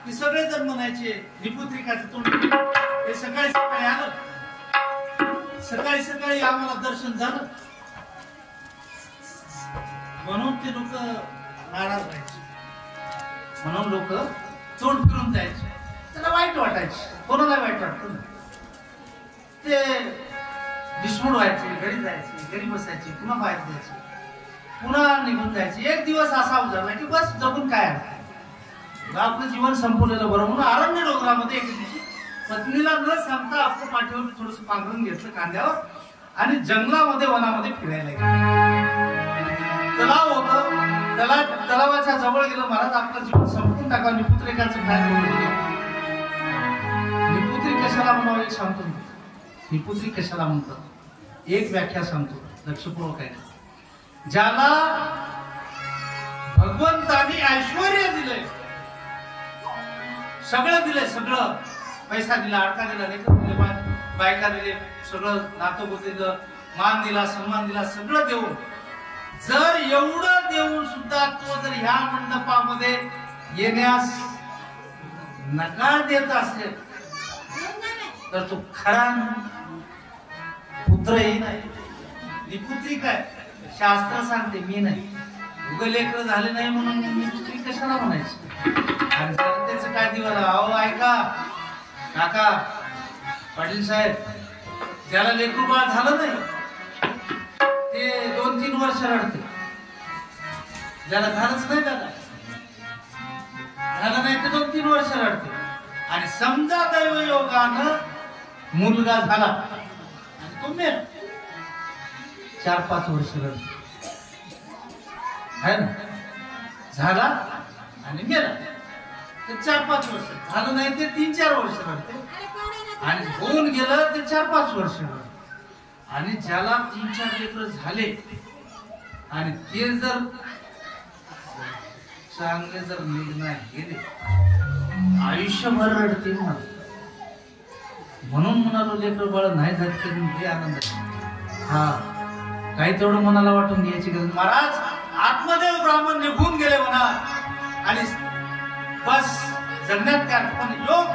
की सगळे जण म्हणायचे निपुत्रिकाचं तोंड. ते सकाळी सकाळी आलं, सकाळी सकाळी आम्हाला दर्शन झालं म्हणून ते लोक नाराज व्हायचे, म्हणून लोक तोंड फिरून जायचे. त्याला वाईट वाटायचे, कोणाला वाईट वाटत. ते विस्मूड व्हायचे, घरी जायचे, घरी बसायचे, पुन्हा बाहेर जायचे, पुन्हा निघून जायचे. एक दिवस असा उजाडला की बस जगून काय आपलं जीवन संपवलेलं बरं म्हणून अरण्य डोंगरामध्ये एक दिवशी पत्नीला न सांगता आपलं पाठीवर थोडस पांघरून घेतलं कांद्यावर आणि जंगलामध्ये वनामध्ये फिरायला गेलं. तलाव होतं, तलावाच्या जवळ गेलं. महाराज आपलं जीवन संपून टाका, निपुत्रिकाचं काय निपुत्री कशाला म्हणावं एक सांगतो. निपुत्री कशाला म्हणतात एक व्याख्या सांगतो, लक्षपूर्वक आहे. ज्याला भगवंतानी ऐश्वर्य दिलंय, सगळं दिलंय, सगळं पैसा दिला, अडका दिला, लेकर दिले, बायका दिले, सगळं नातं दिलं, मान दिला, सन्मान दिला, सगळं देऊन जर एवढं देऊन सुद्धा तो जर ह्या मंडपामध्ये येण्यास नकार देत असेल तर तो खरा पुत्रही नाही, निपुत्री काय. शास्त्र सांगते मी नाही, उगं लेकर झाले नाही म्हणून निपुत्री कशाला म्हणायची. आणि जनतेचं काय दिवाला. अहो ऐका काका पाटील साहेब, ज्याला लेकरू बाळ झालं नाही ते 2-3 वर्ष रडते, ज्याला झालंच नाही त्याला झालं नाही ते 2-3 वर्ष रडते. आणि समजा दैवयोगानं मुलगा झाला आणि तो मेला, 4-5 वर्ष रडते है ना. झाला आणि मेला ते 4-5 वर्ष, झालं नाही ते 3-4 वर्ष रडते. आणि होऊन गेलं ते 4-5 वर्ष रडते. आणि ज्याला 3-4 लेकर झाले आणि ते जर चांगले जर निर्णय गेले आयुष्यभर रडते. म्हणून म्हणालो लेकर बाळ नाही झाले तरी आनंद. हा काही तेवढं मनाला वाटून घ्यायची गरज. महाराज आत्मदेव ब्राह्मण निघून गेले म्हणा. आणि बस जगण्यात काय पण योग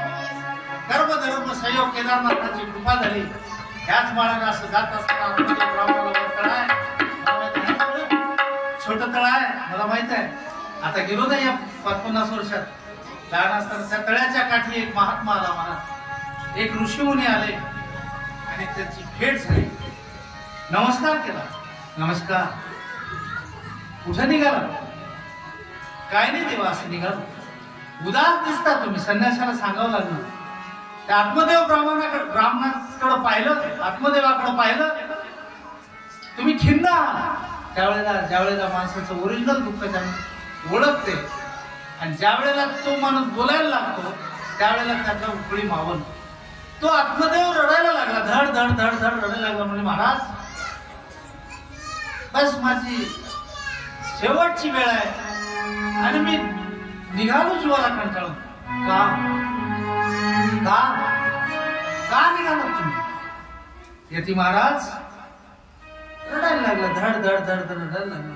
कर्मधर्म संयोग केदारनाथाची कृपा झाली. ह्याच माळाने असं जात असताना तळ आहे, छोटं तळ आहे, मला माहित आहे. आता गेलो नाही या 50 वर्षात. लहान असताना त्या तळ्याच्या काठी एक महात्मा आला मला, एक ऋषीमुनी आले आणि त्याची भेट झाली. नमस्कार केला. नमस्कार. कुठे निघाला? काय नाही देवा, असं निघालो. उदास दिसता तुम्ही. संन्यासाला सांगावं लागलं. त्या आत्मदेव ब्राह्मणाकडे पाहिलं, आत्मदेवाकडे पाहिलं, तुम्ही खिन्न. ज्यावेळेला माणसाचं ओरिजिनल दुःख त्याने ओळखते आणि ज्या वेळेला तो माणूस बोलायला लागतो त्यावेळेला त्याचा उकळी मावल. तो आत्मदेव रडायला लागला, धड धड धड धड रडायला लागला. म्हणजे महाराज बस माझी शेवटची वेळ आहे आणि मी निघालो जीवाला कंटाळून. का का का निघालो तुम्ही? यती महाराज रडायला लागला, धड धड धड धड रडायला लागला.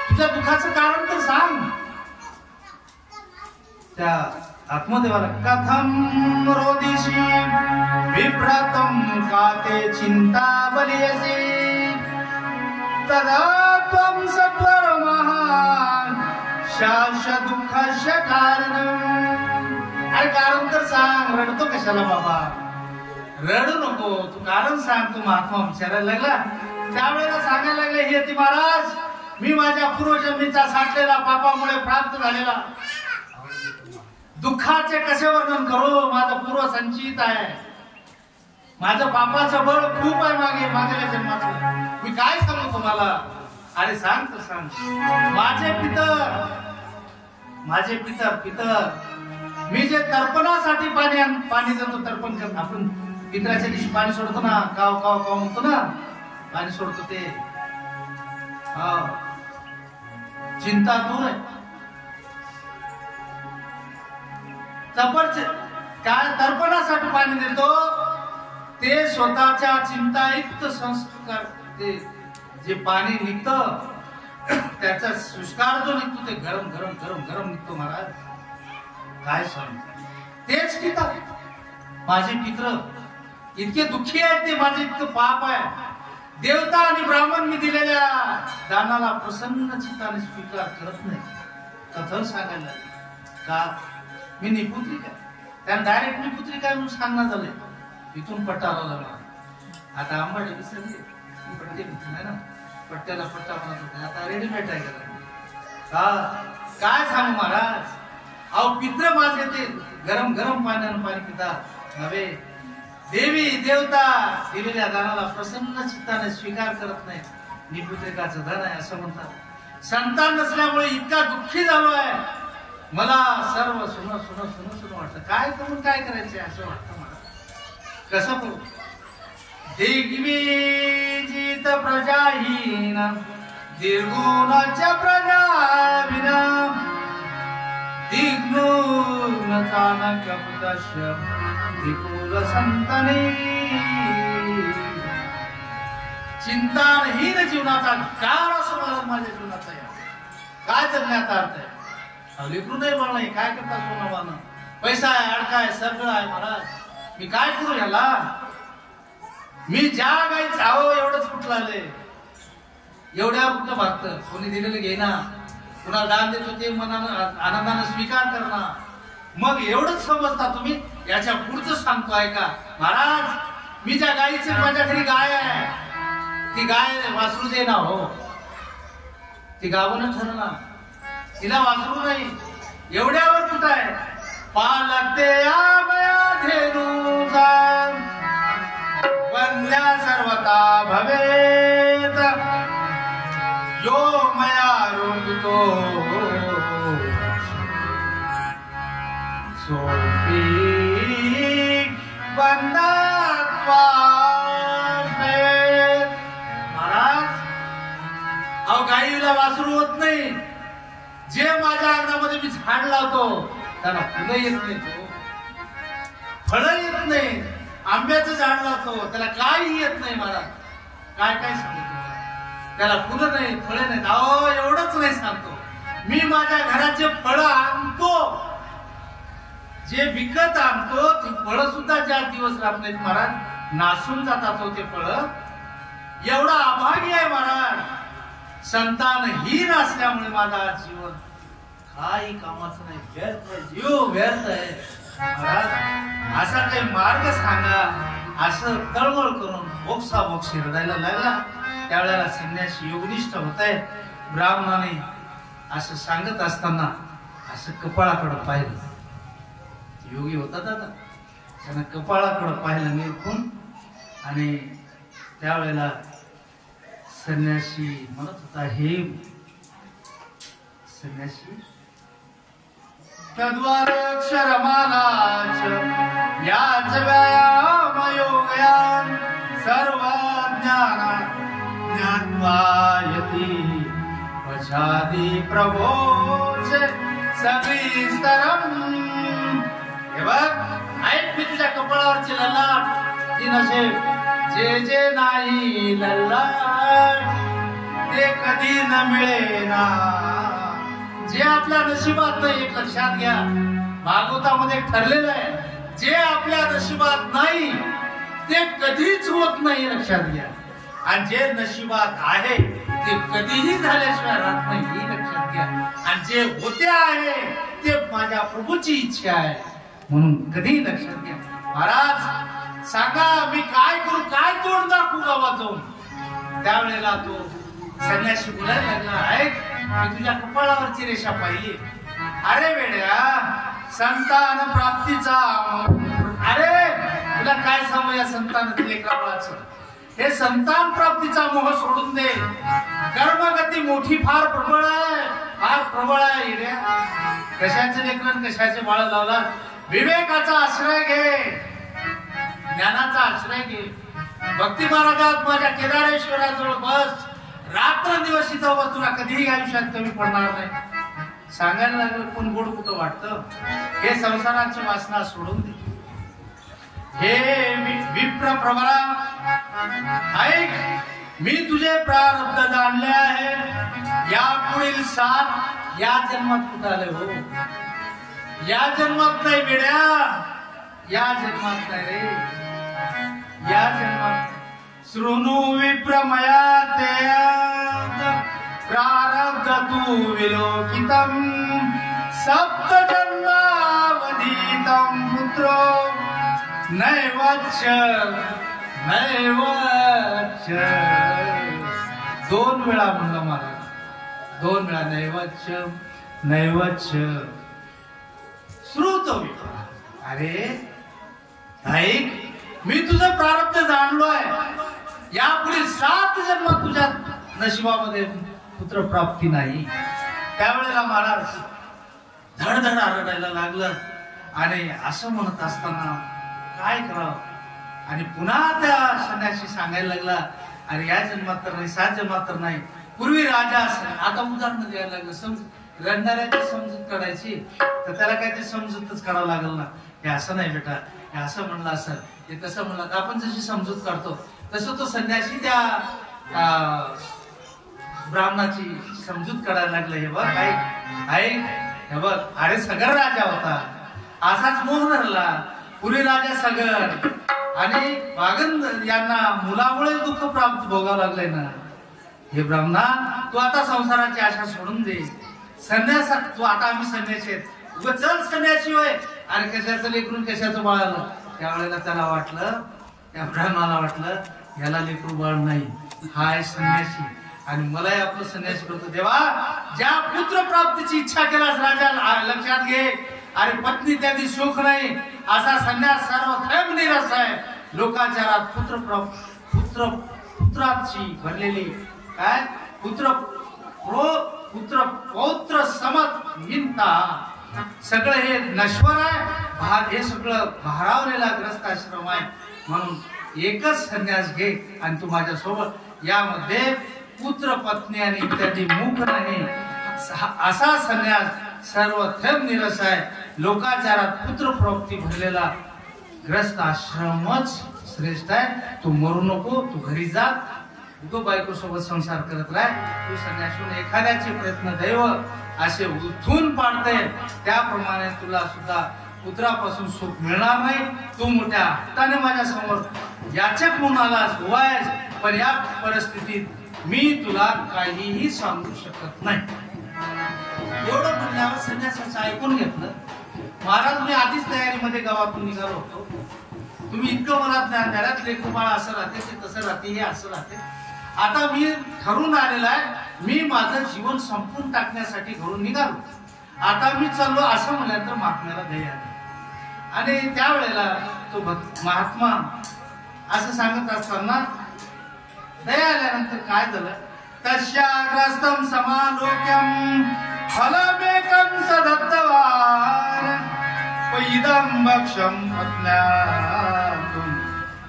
तुझ्या दुःखाचं कारण तर सांग. त्या आत्मदेवाला कथम रोदिशी विभ्रतम काते चिंता बलियसी तदा त्वं सत्वर महान शाश्व दुःखस्य कारणम. अरे कारण तर सांग. रडतो कशाला बाबा? रडू नको, तू कारण सांग. तू महात्मा विचारायला लागला. त्यावेळेला सांगायला लागले, हे ती महाराज, मी माझ्या पूर्वजन्मीचा साठलेला पापामुळे प्राप्त झालेला दुःखाचे कसे वर्णन करू? माझं पूर्व संचित आहे. माझं पापाचं बळ खूप आहे मागेल्या जन्माचं. मी काय सांगू तुम्हाला? अरे सांग तर सांग. माझे पितर मी जे तर्पणासाठी पाणी जातो, तर्पण करतो आपण पितराच्या दिवशी पाणी सोडतो ना, काव काव काव म्हणतो ना, पाणी सोडतो ते. हा, चिंता दूर आहे. काय तर्पणासाठी पाणी देतो ते स्वतःच्या चिंतायुक्त संस्कार, ते जे पाणी निघतं त्याचा शुष्कार जो निघतो ते गरम गरम गरम गरम निघतो. महाराज काय सांग, तेच पितात. माझे पित्र इतके दुःखी आहेत, ते माझे इतकं पाप आहे. देवता आणि ब्राह्मण मी दिलेल्या दानाला प्रसन्न चित्ताने स्वीकार करत नाही. कथन सांगायला का मी निपुत्रिक आहे. त्यानं डायरेक्ट निपुत्रिक आहे म्हणून सांगणं झालंय. इथून पट्टा लावला मला. आता आंबाडे विसरले पट्टे नाही ना, पट्ट्याला पट्टा म्हणत होते, आता रेडीमेड आहे का? काय सांगू महाराज? अहो पित्र माझे ते गरम गरम पाण्यानं पाणी पितात नव्हे. देवी देवता दिलेल्या दानाला प्रसन्न चित्ताने स्वीकार करत नाही. निपुत्रिकाचं धन आहे असं म्हणतात. संतान नसल्यामुळे इतका दुःखी झालो आहे. मला सर्व सुन सुन सुन सुन वाटतं. काय करून काय करायचंय असं वाटतं मला. कसं करू? दिग्विजित प्रजाहीन दीर्घुणाच्या प्रजा विना दिग्नून चाणक्य पुतस्य विपुल संतनी. चिंताहीन जीवनाचा कार असो महाराज माझ्या जीवनाचा. काय जगण्याचा अर्थ आहे? लेकरू नाही म्हणलं काय करता सोनं पैसा आहे, अडका आहे, सगळं आहे महाराज. मी काय करू याला? मी ज्या गाईच आहो एवढंच कुठलं आले. एवढ्यावर कुठं भागतं? कोणी दिलेलं घेणा, कुणाला दान देतो ते मनानं आनंदानं स्वीकार करणं. मग एवढंच समजता तुम्ही. याच्या पुढचं सांगतो ऐका महाराज. मी ज्या गाईचे, माझ्या घरी गाय आहे, ती गाय वासरू दे ना हो. ती गावून ठरणार, तिला वासरू नाही. एवढ्यावर कुठं आहे? पालकते आमया धेनुजा वंद्या सर्वता भवेत यो मया रुंगतो सोपी बंदात्वा. महाराज अहो गाईला वासरू होत नाही. जे माझ्या अंगणामध्ये मी झाड लावतो त्याला फुलं येत नाही, फळं येत नाही. आंब्याचं झाड लावतो त्याला काही येत नाही. मला काय काय सांगतो? त्याला फुलं नाही, फळे नाहीत. अहो एवढंच नाही सांगतो. मी माझ्या घराचे फळं आणतो, जे विकत आणतो ती फळं सुद्धा ज्या दिवस राहत नाहीत महाराज नासून जातात होते फळं. एवढा अभागी आहे महाराज, संतानहीन असल्यामुळे माझा जीवन काही कामाचं नाही, व्यर्थ आहे, जीव व्यर्थ आहे. महाराज असा काही मार्ग सांगा. असं तळमळ करून मोक्षामोक्षी रडायला लागला. त्यावेळेला संन्यासी योगनिष्ठ होत आहे. ब्राह्मणाने असं सांगत असताना असं कपाळाकडे पाहिलं. योगी होता दादा, त्यानं कपाळाकडे पाहिलं निरखून. आणि त्यावेळेला संन्यासी म्हणत होता, हे संन्यासी तद्वारक्षरमालाच याच व्यायाम योगयान सर्व ज्ञात्वा यती वचादी प्रभोच सविस्तरम. हे बघ, ऐक मी तुझ्या कपाळावरची ललाट, ती नशे जे जे नाही ललाट ते कधी न मिळेना. जे आपल्या नशिबात नाही, एक लक्षात घ्या, भागवतामध्ये ठरलेलं आहे, जे आपल्या नशिबात नाही ते कधीच होत नाही, लक्षात घ्या. आणि जे नशिबात आहे ते कधीही झाल्याशिवाय राहत नाही, ही लक्षात घ्या. आणि जे होते आहे ते माझ्या प्रभूची इच्छा आहे, म्हणून कधीही लक्षात घ्या. महाराज सांगा, मी काय करू, काय तोंड दाखवू गावात जाऊन. त्यावेळेला तो संन्यासी बोलायला लागला, ऐक मी तुझ्या कपाळावरची रेषा पाहिली. अरे वेड्या, संतान प्राप्तीचा, अरे तुला काय सांगू या संतान लेकराचं, हे संतान प्राप्तीचा मोह सोडून दे. कर्मगती मोठी फार प्रबळ आहे, फार प्रबळ आहे. येड्या, कशाचे लेकरन कशाचे बाळ लावला. विवेकाचा आश्रय घे, ज्ञानाचा आश्रय घे. भक्ती महाराजात माझ्या केदारेश्वराजवळ बस, रात्र दिवस इथं बस, तुला कधीही आयुष्यात कमी पडणार नाही. सांगायला लागलं कोण गोड कुठं वाटतं. हे संसाराची वासना सोडून दे. हे विप्र प्रवरा, ऐक मी तुझे प्रारब्ध जाणले आहे. या पुढील 7 या जन्मात कुठं आले हो, या जन्मात नाही बेड्या, या जन्मात नाही रे, या जन्मात. शृणु विप्रमया ते प्रारब्ध तू विलोकितम सप्त जन्मावधीतम पुत्रो नैवच्च नैवच्च. 2 वेळा म्हणलं महाराज, 2 वेळा नैवच्च नैवच्च. श्रुत विप्र, अरे ऐक मी तुझं प्रारब्ध जाणलोय. यापुढे 7 जन्मात तुझ्या नशिबामध्ये पुत्र प्राप्ती नाही. त्यावेळेला महाराज धडधड आरडायला लागलं. आणि असं म्हणत असताना काय करावं. आणि पुन्हा त्या संन्यासी सांगायला लागला, अरे या जन्मात तर नाही, 7 जन्मात तर नाही. पूर्वी राजा असेल, आता उदाहरण द्यायला लागलं. रडणाऱ्याची समजूत काढायची तर त्याला काय ते समजूतच काढावं लागल ना. हे असं नाही बेटा, हे असं म्हणलं असेल, हे तसं म्हणलं. आपण जशी समजूत काढतो तसं तो संन्यासी त्या ब्राह्मणाची समजूत काढायला लागला. हे बघ ऐक ऐक, हे बघ, अरे सगर राजा होता, असाच मोह धरला. पूर्वी राजा सगर आणि वागन यांना मुलामुळे दुःख प्राप्त भोगावं लागलंय ना. हे ब्राह्मणा, तू आता संसाराची आशा सोडून दे. संन्यास तू आता आम्ही संन्यासी आहेत, चल संन्यासी होय. आणि कशाचं लेकरून कशाचं बाळ आलं. त्यावेळेला त्याला वाटलं, त्या ब्राह्मणाला वाटलं याला लेकरू बाळ नाही, हा आहे संन्यासी आणि मलाही आपलं संन्यासी करतो. देवा, ज्या पुत्र प्राप्तीची इच्छा केलास राजा, लक्षात घे. अरे पत्नी त्यादी सुख नाही, असा संन्यास सर्व थैम निरस आहे. लोकाचारात पुत्राची भरलेली काय पुत्र पौत्र समत मिनता. सगळं हे नश्वर आहे, हे सगळं भारावलेला ग्रस्त आश्रम आहे. म्हणून एकच संन्यास घे आणि तू माझ्या सोबत. यामध्ये पुत्र पत्नी आणि इत्यादी मुख नाही, असा संन्यास सर्व थैम निरस आहे. लोकाचारात पुत्र प्राप्ती भरलेला ग्रस्त आश्रमच श्रेष्ठ आहे. तू मरू नको, तू घरी जा, तू बायको सोबत संसार करत राह. तू संन्यासून एखाद्याचे प्रयत्न दैव असे उठून पाडते, त्याप्रमाणे तुला सुद्धा पुत्रापासून सुख मिळणार नाही. तू मोठ्या हट्टाने माझ्या समोर याचक म्हणून आलास, उवायस, पण या परिस्थितीत मी तुला काहीही सांगू शकत नाही. एवढं म्हणल्यावर संन्यासाचं ऐकून घेतलं. महाराज, मी आधीच तयारीमध्ये गावातून निघालो होतो. तुम्ही इतकं मला ज्ञान द्यालात, लेखोबाळ असं राहते, ते तसं राहते, हे असं राहते. आता मी ठरून आलेला आहे, मी माझं जीवन संपून टाकण्यासाठी घरून निघालो. आता मी चाललो असं म्हणल्यानंतर महात्म्याला दया आली. आणि त्यावेळेला तो महात्मा असं सांगत असताना दया आल्यानंतर काय झालं, तस्याग्रस्तं समालोक्यं फलमेकं सदत्तवान् इदं भक्ष्यं पत्न्यातुं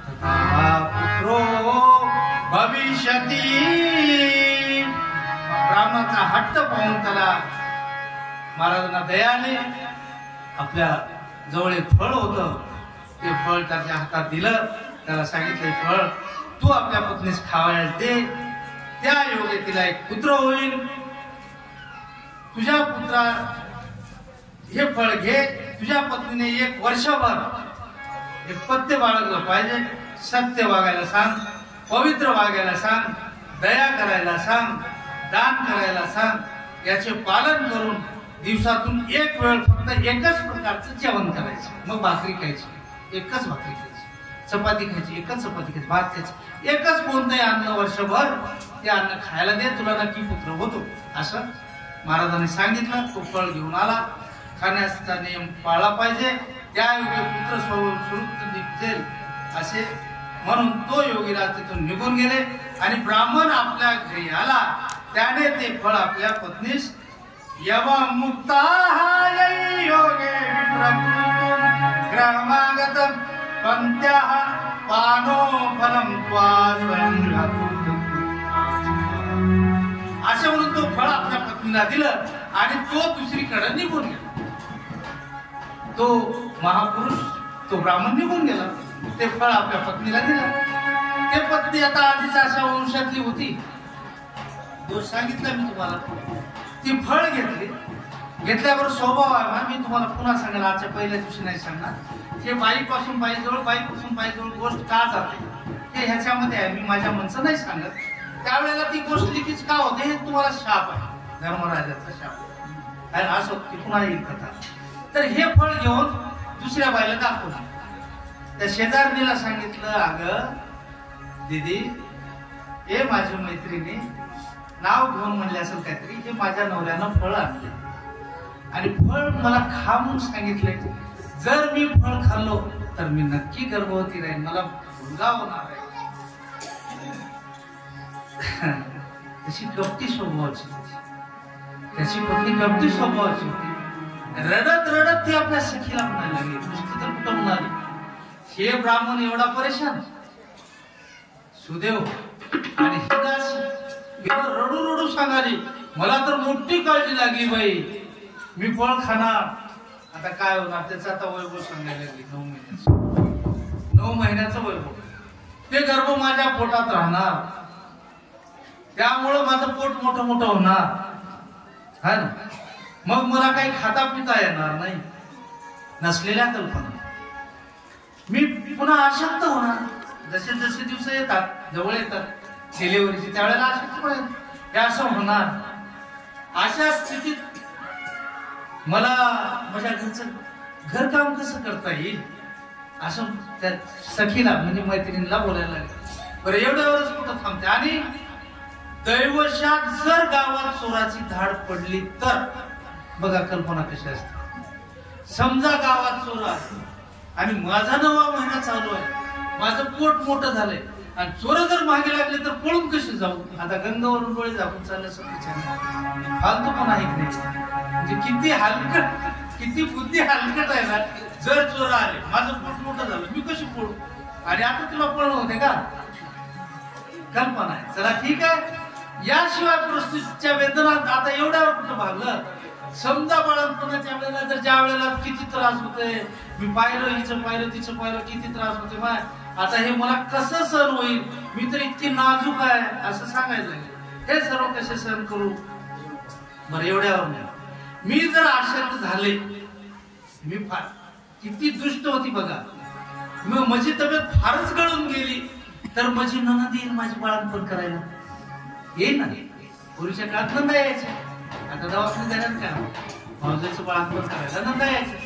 तथा पुत्रो भविष्यति. ब्राह्मणाचा हट्ट पाहून त्याला महाराजांना दया आली. आपल्या जवळ एक फळ होतं, ते फळ त्याच्या हातात दिलं. त्याला सांगितलं, फळ तू आपल्या पत्नीस खावायला दे, त्या योगे तिला एक पुत्र होईल. तुझ्या पुत्रा हे फळ घे, तुझ्या पत्नीने 1 वर्षभर एक पथ्य बाळगलं पाहिजे. सत्य वागायला सांग, पवित्र वागायला सांग, दया करायला सांग, दान करायला सांग. याचे पालन करून दिवसातून 1 वेळ फक्त एकच प्रकारचं जेवण करायचं. मग भाकरी खायची, एकच भाकरी खायची, चपाती खायची, एकच चपाती खायची, भात खायची, एकच कोणतंही अन्न वर्षभर ते अन्न खायला दे, तुला नक्की पुत्र होतो. असं महाराजांनी सांगितलं. तो फळ घेऊन आला. खाण्याचा नियम पाळला पाहिजे, त्या योगी पुत्र सुरुत निघेल असे म्हणून तो योगीराज तिथून निघून गेले. आणि ब्राह्मण आपल्या घरी आला, त्याने ते फळ आपल्या पत्नीस यवं मुक्ताः योगे ग्रामागतं पंत्याः पानो फलं असे म्हणून तो फळ आपल्या पत्नीला दिलं आणि तो दुसरीकडे निघून गेला. तो महापुरुष, तो ब्राह्मण निघून गेला. ते फळ आपल्या पत्नीला दिलं. ते पत्नी आता आधीच अशा वंशातली होती. दोष सांगितला मी तुम्हाला. ती फळ घेतली. घेतल्यावर स्वभाव आहे, मी तुम्हाला पुन्हा सांगेल, आजच्या पहिल्या दिवशी नाही सांगणार. हे बाईपासून बाईजवळ गोष्ट का जाते ते ह्याच्यामध्ये आहे. मी माझ्या मनचं नाही सांगत. त्यावेळेला ती गोष्ट लिखीच का होते हे तुम्हाला शाप आहे, धर्मराजाचा शाप आहे. असं ती पुन्हा येईल कथा. तर हे फळ घेऊन दुसऱ्या बाईला दाखवलं. त्या शेजारणीला सांगितलं, अगं दीदी, हे माझी मैत्रिणी नाव घेऊन म्हणले असेल काहीतरी, हे माझ्या नवऱ्यानं फळ आणले आणि फळ मला खा म्हणून सांगितलंय. जर मी फळ खाल्लो तर मी नक्की गर्भवती राहील, मला मुलगा होणार आहे. तशी कपटी स्वभावाची होती. त्याची पत्नी कपटी स्वभावाची होती. रडत रडत ती आपल्या सखीला म्हणायला लागली, नुसतं तर कुठं म्हणाली. हे ब्राह्मण एवढा परेशान, सुदेव आणि हिदास रडू रडू सांगाली, मला तर मोठी काळजी लागली बाई, मी फळ खाणार. आता काय होणार त्याचं आता वैभव सांगायला लागली. 9 महिन्याचं वैभव. ते गर्भ माझ्या पोटात राहणार, त्यामुळं माझं पोट मोठं मोठं होणार हा ना. मग मला काही खाता पिता येणार नाही. नसलेल्या कल्पना. मी पुन्हा अशक्त होणार. जसे जसे दिवस येतात, जवळ येतात डिलिव्हरीची, त्यावेळेला अशक्त होईल. हे असं होणार. अशा स्थितीत मला माझ्या घरचं घरकाम कसं करता येईल असं त्या सखीला म्हणजे मैत्रिणीला बोलायला लागले. बरं एवढ्यावरच कुठं थांबते. आणि दैवशात जर गावात चोराची धाड पडली तर बघा कल्पना कशी असते. समजा गावात चोर आहे आणि माझा 9वा महिना चालू आहे, माझं पोट मोठं झालंय आणि चोर जर मागे लागले तर पळून कशी जाऊ. आता गंगावरून डोळे झाकून चाललं सगळं फालतू पण आहे की नाही. म्हणजे किती हलकट, किती बुद्धी हलकट आहे ना. जर चोर आले, माझं पोट मोठं झालं, मी कशी पळू. आणि आता तुला पळणं होते का. कल्पना आहे. चला ठीक आहे. याशिवाय परिस्थितीच्या वेदनात आता एवढ्यावर कुठं भागलं. समजा बाळपणाच्या वेळेला जर ज्या वेळेला किती त्रास होतोय, मी पाहिलं, हिचं पाहिलं, तिचं पाहिलं, किती त्रास होते माय, आता हे मला कसं सहन होईल. मी तर इतकी नाजूक आहे असं सांगायला लागले. हे सर्व कसे सहन करू. बरं एवढ्यावर नाही. मी जर आश्चर्य झाले, मी फार किती दुष्ट होती बघा, मग माझी तब्येत फारच गळून गेली तर माझी ननद येईल माझी बाळंतपण करायला, येईल ना. पूर्वीच्या काळात नंदा यायचे, आता दवाखान्यात जाण्यात का भाऊजाचं बाळंतपण करायला नंदा यायचे.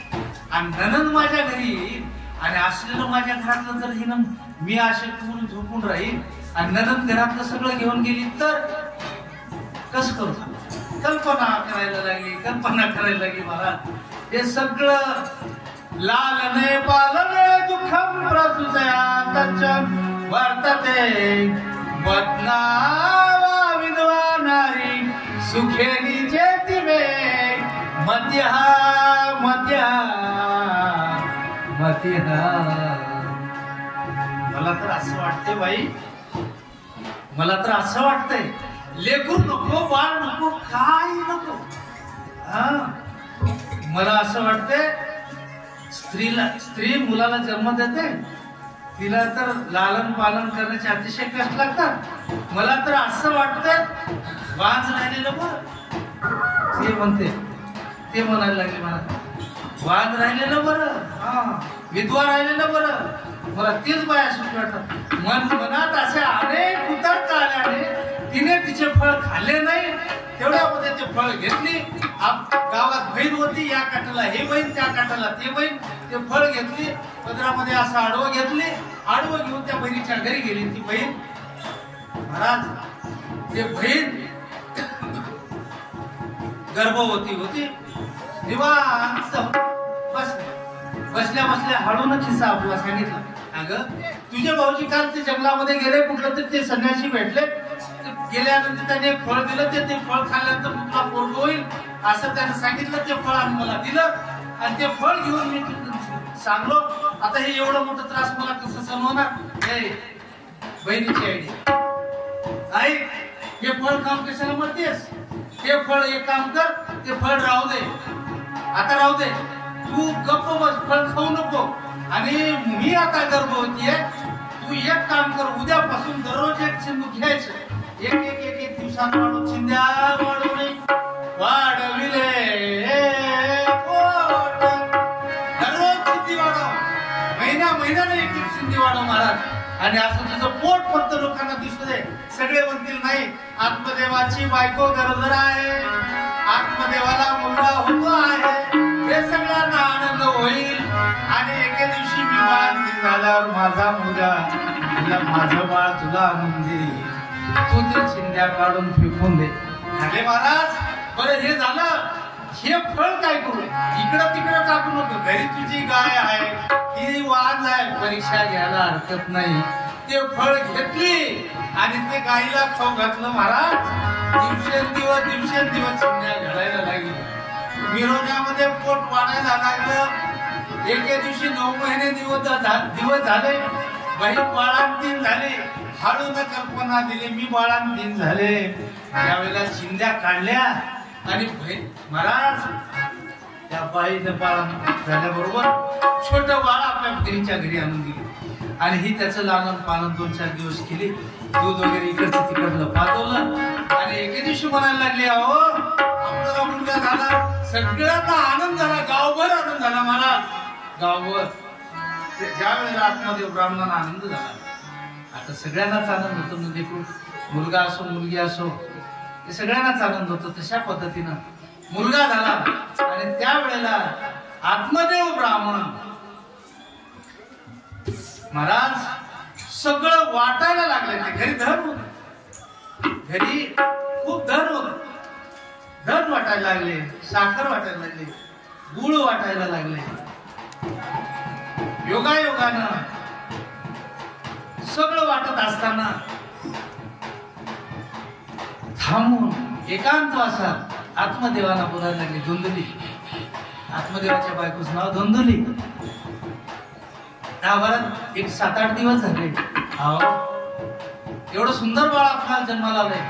आणि ननद माझ्या घरी येईल आणि असलेलं माझ्या घरातलं जर हिनं मी अशक्त म्हणून झोपून राहील आणि ननद घरातलं सगळं घेऊन गेली तर कसं करू. कल्पना करायला लागली मला. हे सगळं लालने पालने दुःखम प्रसुतया वर्तते वदनावा विधवा नारी सुखेनी जेती मे मध्या मला तर असं वाटतंय बाई, मला तर असं वाटतंय लेकरू नको, बाळ नको, काही नको. मला असं वाटतंय स्त्री मुलाला जन्म देते, तिला तर लालन पालन करण्याचे अतिशय कष्ट लागतात. मला तर असं वाटतंय वाज राहिलेलं बरं. ते म्हणते, ते म्हणायला लागले मला वाद राहिलेलं बरं, विधवा राहिलेलं बरं. मला तेच बाया सुट वाटतात. मनात असे अनेक उतरता आल्याने तिने तिचे फळ खाल्ले नाही, तेवढ्यामध्ये ते फळ घेतली. गावात बहीण होती, या काठाला हे बहीण, त्या काठाला ते बहीण, ते फळ घेतली पदरामध्ये असं आडवं घेतली, आडवं घेऊन त्या बहिणीच्या घरी गेली. ती बहीण महाराज, ते बहीण गर्भवती होती. निवांत बसल्या बसल्या हळून किस्सा आपला सांगितला. अगं तुझे भाऊजी काल ते जंगलामध्ये गेले, कुठलं तरी ते संन्यासी भेटले, गेल्यानंतर त्याने एक फळ दिलं, ते फळ खाल्ल्यानंतर तुला पोरग होईल असं त्याने सांगितलं. ते फळ आणून मला दिलं आणि ते फळ घेऊन मी सांगलो. आता हे एवढं मोठं त्रास मला कसं समजणार. बहिणीची आयडिया, आई हे फळ काम कशाला म्हणतेस, ते फळ एक काम कर, ते फळ राहू दे, आता राहू दे, तू गप्प बस, फळ खाऊ नको. आणि मी आता गर्भवती आहे, तू एक काम कर, उद्यापासून दररोज एक चिंदू घ्यायचं, एक एक एक एक दिवसात वाढू, चिंध्या वाढवणे वाढविले दररोज चिंदी वाढव, महिन्याने एक एक चिंदी वाढव महाराज. आणि असं तुझं पोट फक्त लोकांना दिसू दे. सगळे म्हणतील नाही आत्मदेवाची बायको गरोदर आहे, आत्मदेवाला मुलगा होतो आहे, हे सगळ्यांना आनंद होईल. आणि एके दिवशी मी बाळंतीण झाल्यावर माझा मुलगा तुला, माझं बाळ तुला आणून देईल, तू ते चिंध्या काढून फेकून दे. झाले महाराज. बरं हे झालं, हे फळ काय करू, इकडं तिकडं टाकू नको. घरी तुझी गाय आहे, ती वाज आहे, परीक्षा घ्यायला हरकत नाही. ते फळ घेतली आणि ते गाईला खाऊ घातलं महाराज. दिवसेंदिवस चिंध्या घडायला लागली, मिरवण्यामध्ये पोट वाढायला लागलं. एके दिवशी 9 महिने दिवस झाले, बहीण बाळंतीण झाली. हळून कल्पना दिली मी बाळंतीण झाले. त्यावेळेला चिंध्या काढल्या आणि महाराज त्या बाईने बाळंतीण झाल्याबरोबर छोटं बाळ आपल्या बहिणीच्या घरी आणून दिले आणि ही त्याचं लालन पालन 2-4 दिवस केली. दूध वगैरे इकडचं तिकडलं पाठवलं आणि एके दिवशी म्हणायला लागले, अहो आपला मुलगा झाला. सगळ्यांना आनंद झाला, गावभर आनंद झाला महाराज, गावभर. ज्या वेळेला आत्मदेव ब्राह्मणांना आनंद झाला, आता सगळ्यांनाच आनंद होतो. म्हणजे मुलगा असो मुलगी असो, हे सगळ्यांनाच आनंद होतो. तशा पद्धतीनं मुलगा झाला आणि त्यावेळेला आत्मदेव ब्राह्मण महाराज सगळं वाटायला लागले. ते घरी धन होत, घरी खूप धन होत, धन वाटायला लागले, साखर वाटायला लागले, गुळ वाटायला लागले. योगायोगानं सगळं वाटत असताना थांबून एकांतवासात आत्मदेवाला बोलायला लागले. धुंदली, आत्मदेवाच्या बायकोचं नाव धुंदली. त्यावरात एक 7-8 दिवस झाले. एवढं सुंदर बाळ आपल्याला जन्माला आलंय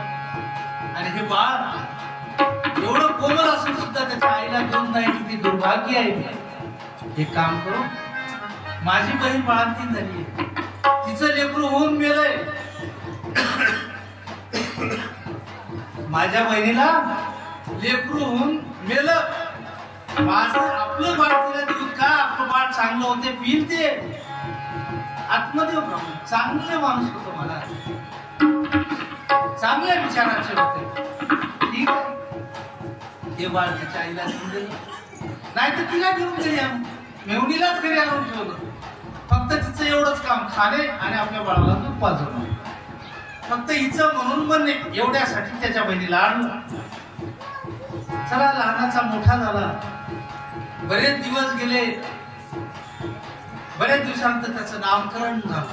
आणि हे बाळ एवढं कोमल असून सुद्धा त्याच्या आईला घेऊन नाही, किती दुर्भाग्य आहे. हे काम करू, माझी बहीण बाळंतीण झाली, तिचं लेकरू होऊन मेलंय. माझ्या बहिणीला लेकरू होऊन मेलं माझं आपलं बाळ तिला देऊन का? आपलं बाळ चांगलं होते, फिरते आत्मदेव ब्राह्मण चांगले माणूस होतो, मला चांगल्या विचाराचे होते. ठीक आहे, हे बाळ त्याच्या आईला घेऊन गेलं, नाही तर तिला घेऊन घरी आणून, मेवणीलाच घरी आणून ठेवलं. फक्त तिचं एवढंच काम, खाणे आणि आपल्या बाळाला दूध पाजवणं. फक्त हिचं म्हणून म्हणणे एवढ्यासाठी त्याच्या बहिणीला आणलं. चला, लहानाचा मोठा झाला, बरेच दिवस गेले. बरेच दिवसानंतर त्याचं नामकरण झालं.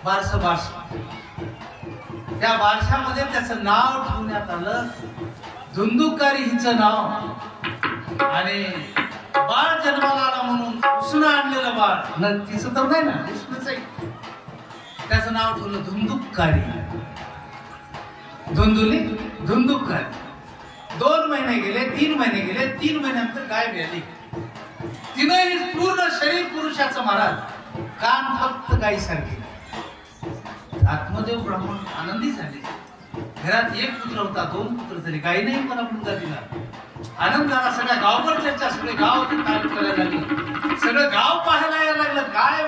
बारस त्या बारशामध्ये त्याचं नाव ठेवण्यात आलं धुंदुकारी, हिचं नाव. आणि बाळ जन्माला आला म्हणून उसणं आणलेलं बाळ, न तिचं तर नाही ना, उसणंच आहे. त्याचं नाव ठेवलं धुंदुकारी. धुंदुकारी. 2 महिने गेले, 3 महिने गेले. 3 महिन्यानंतर गाय मिळाली. तिने पूर्ण शरीर पुरुषाचं महाराज, कान फक्त गायीसारखे. आत्मदेव ब्राह्मण आनंदी झाले. घरात 1 पुत्र होता, 2 पुत्र झाले. गायी नाही मला मुलगा दिला. आनंद झाला. सगळ्या गावभर चर्चा, सगळे गाव तारीफ करायला लागले. सगळं गाव पाहायला यायला लागलं. काय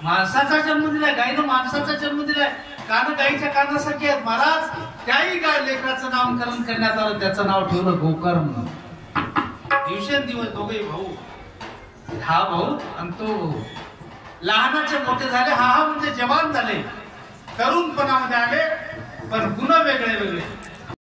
माणसाचा जन्म दिलाय, गायीनं माणसाचा जन्म दिलाय. कान गायीच्या कानासारखी आहेत महाराज. त्याही गाय लेकराचं नामकरण करण्यात आलं. त्याचं नाव ठेवलं गोकर्ण. दिवसेंदिवस दोघे भाऊ, हा भाऊ आणि तो भाऊ लहानाचे मोठे झाले. हा म्हणजे जवान झाले, तरुणपणामध्ये आले, पण गुण वेगळे वेगळे.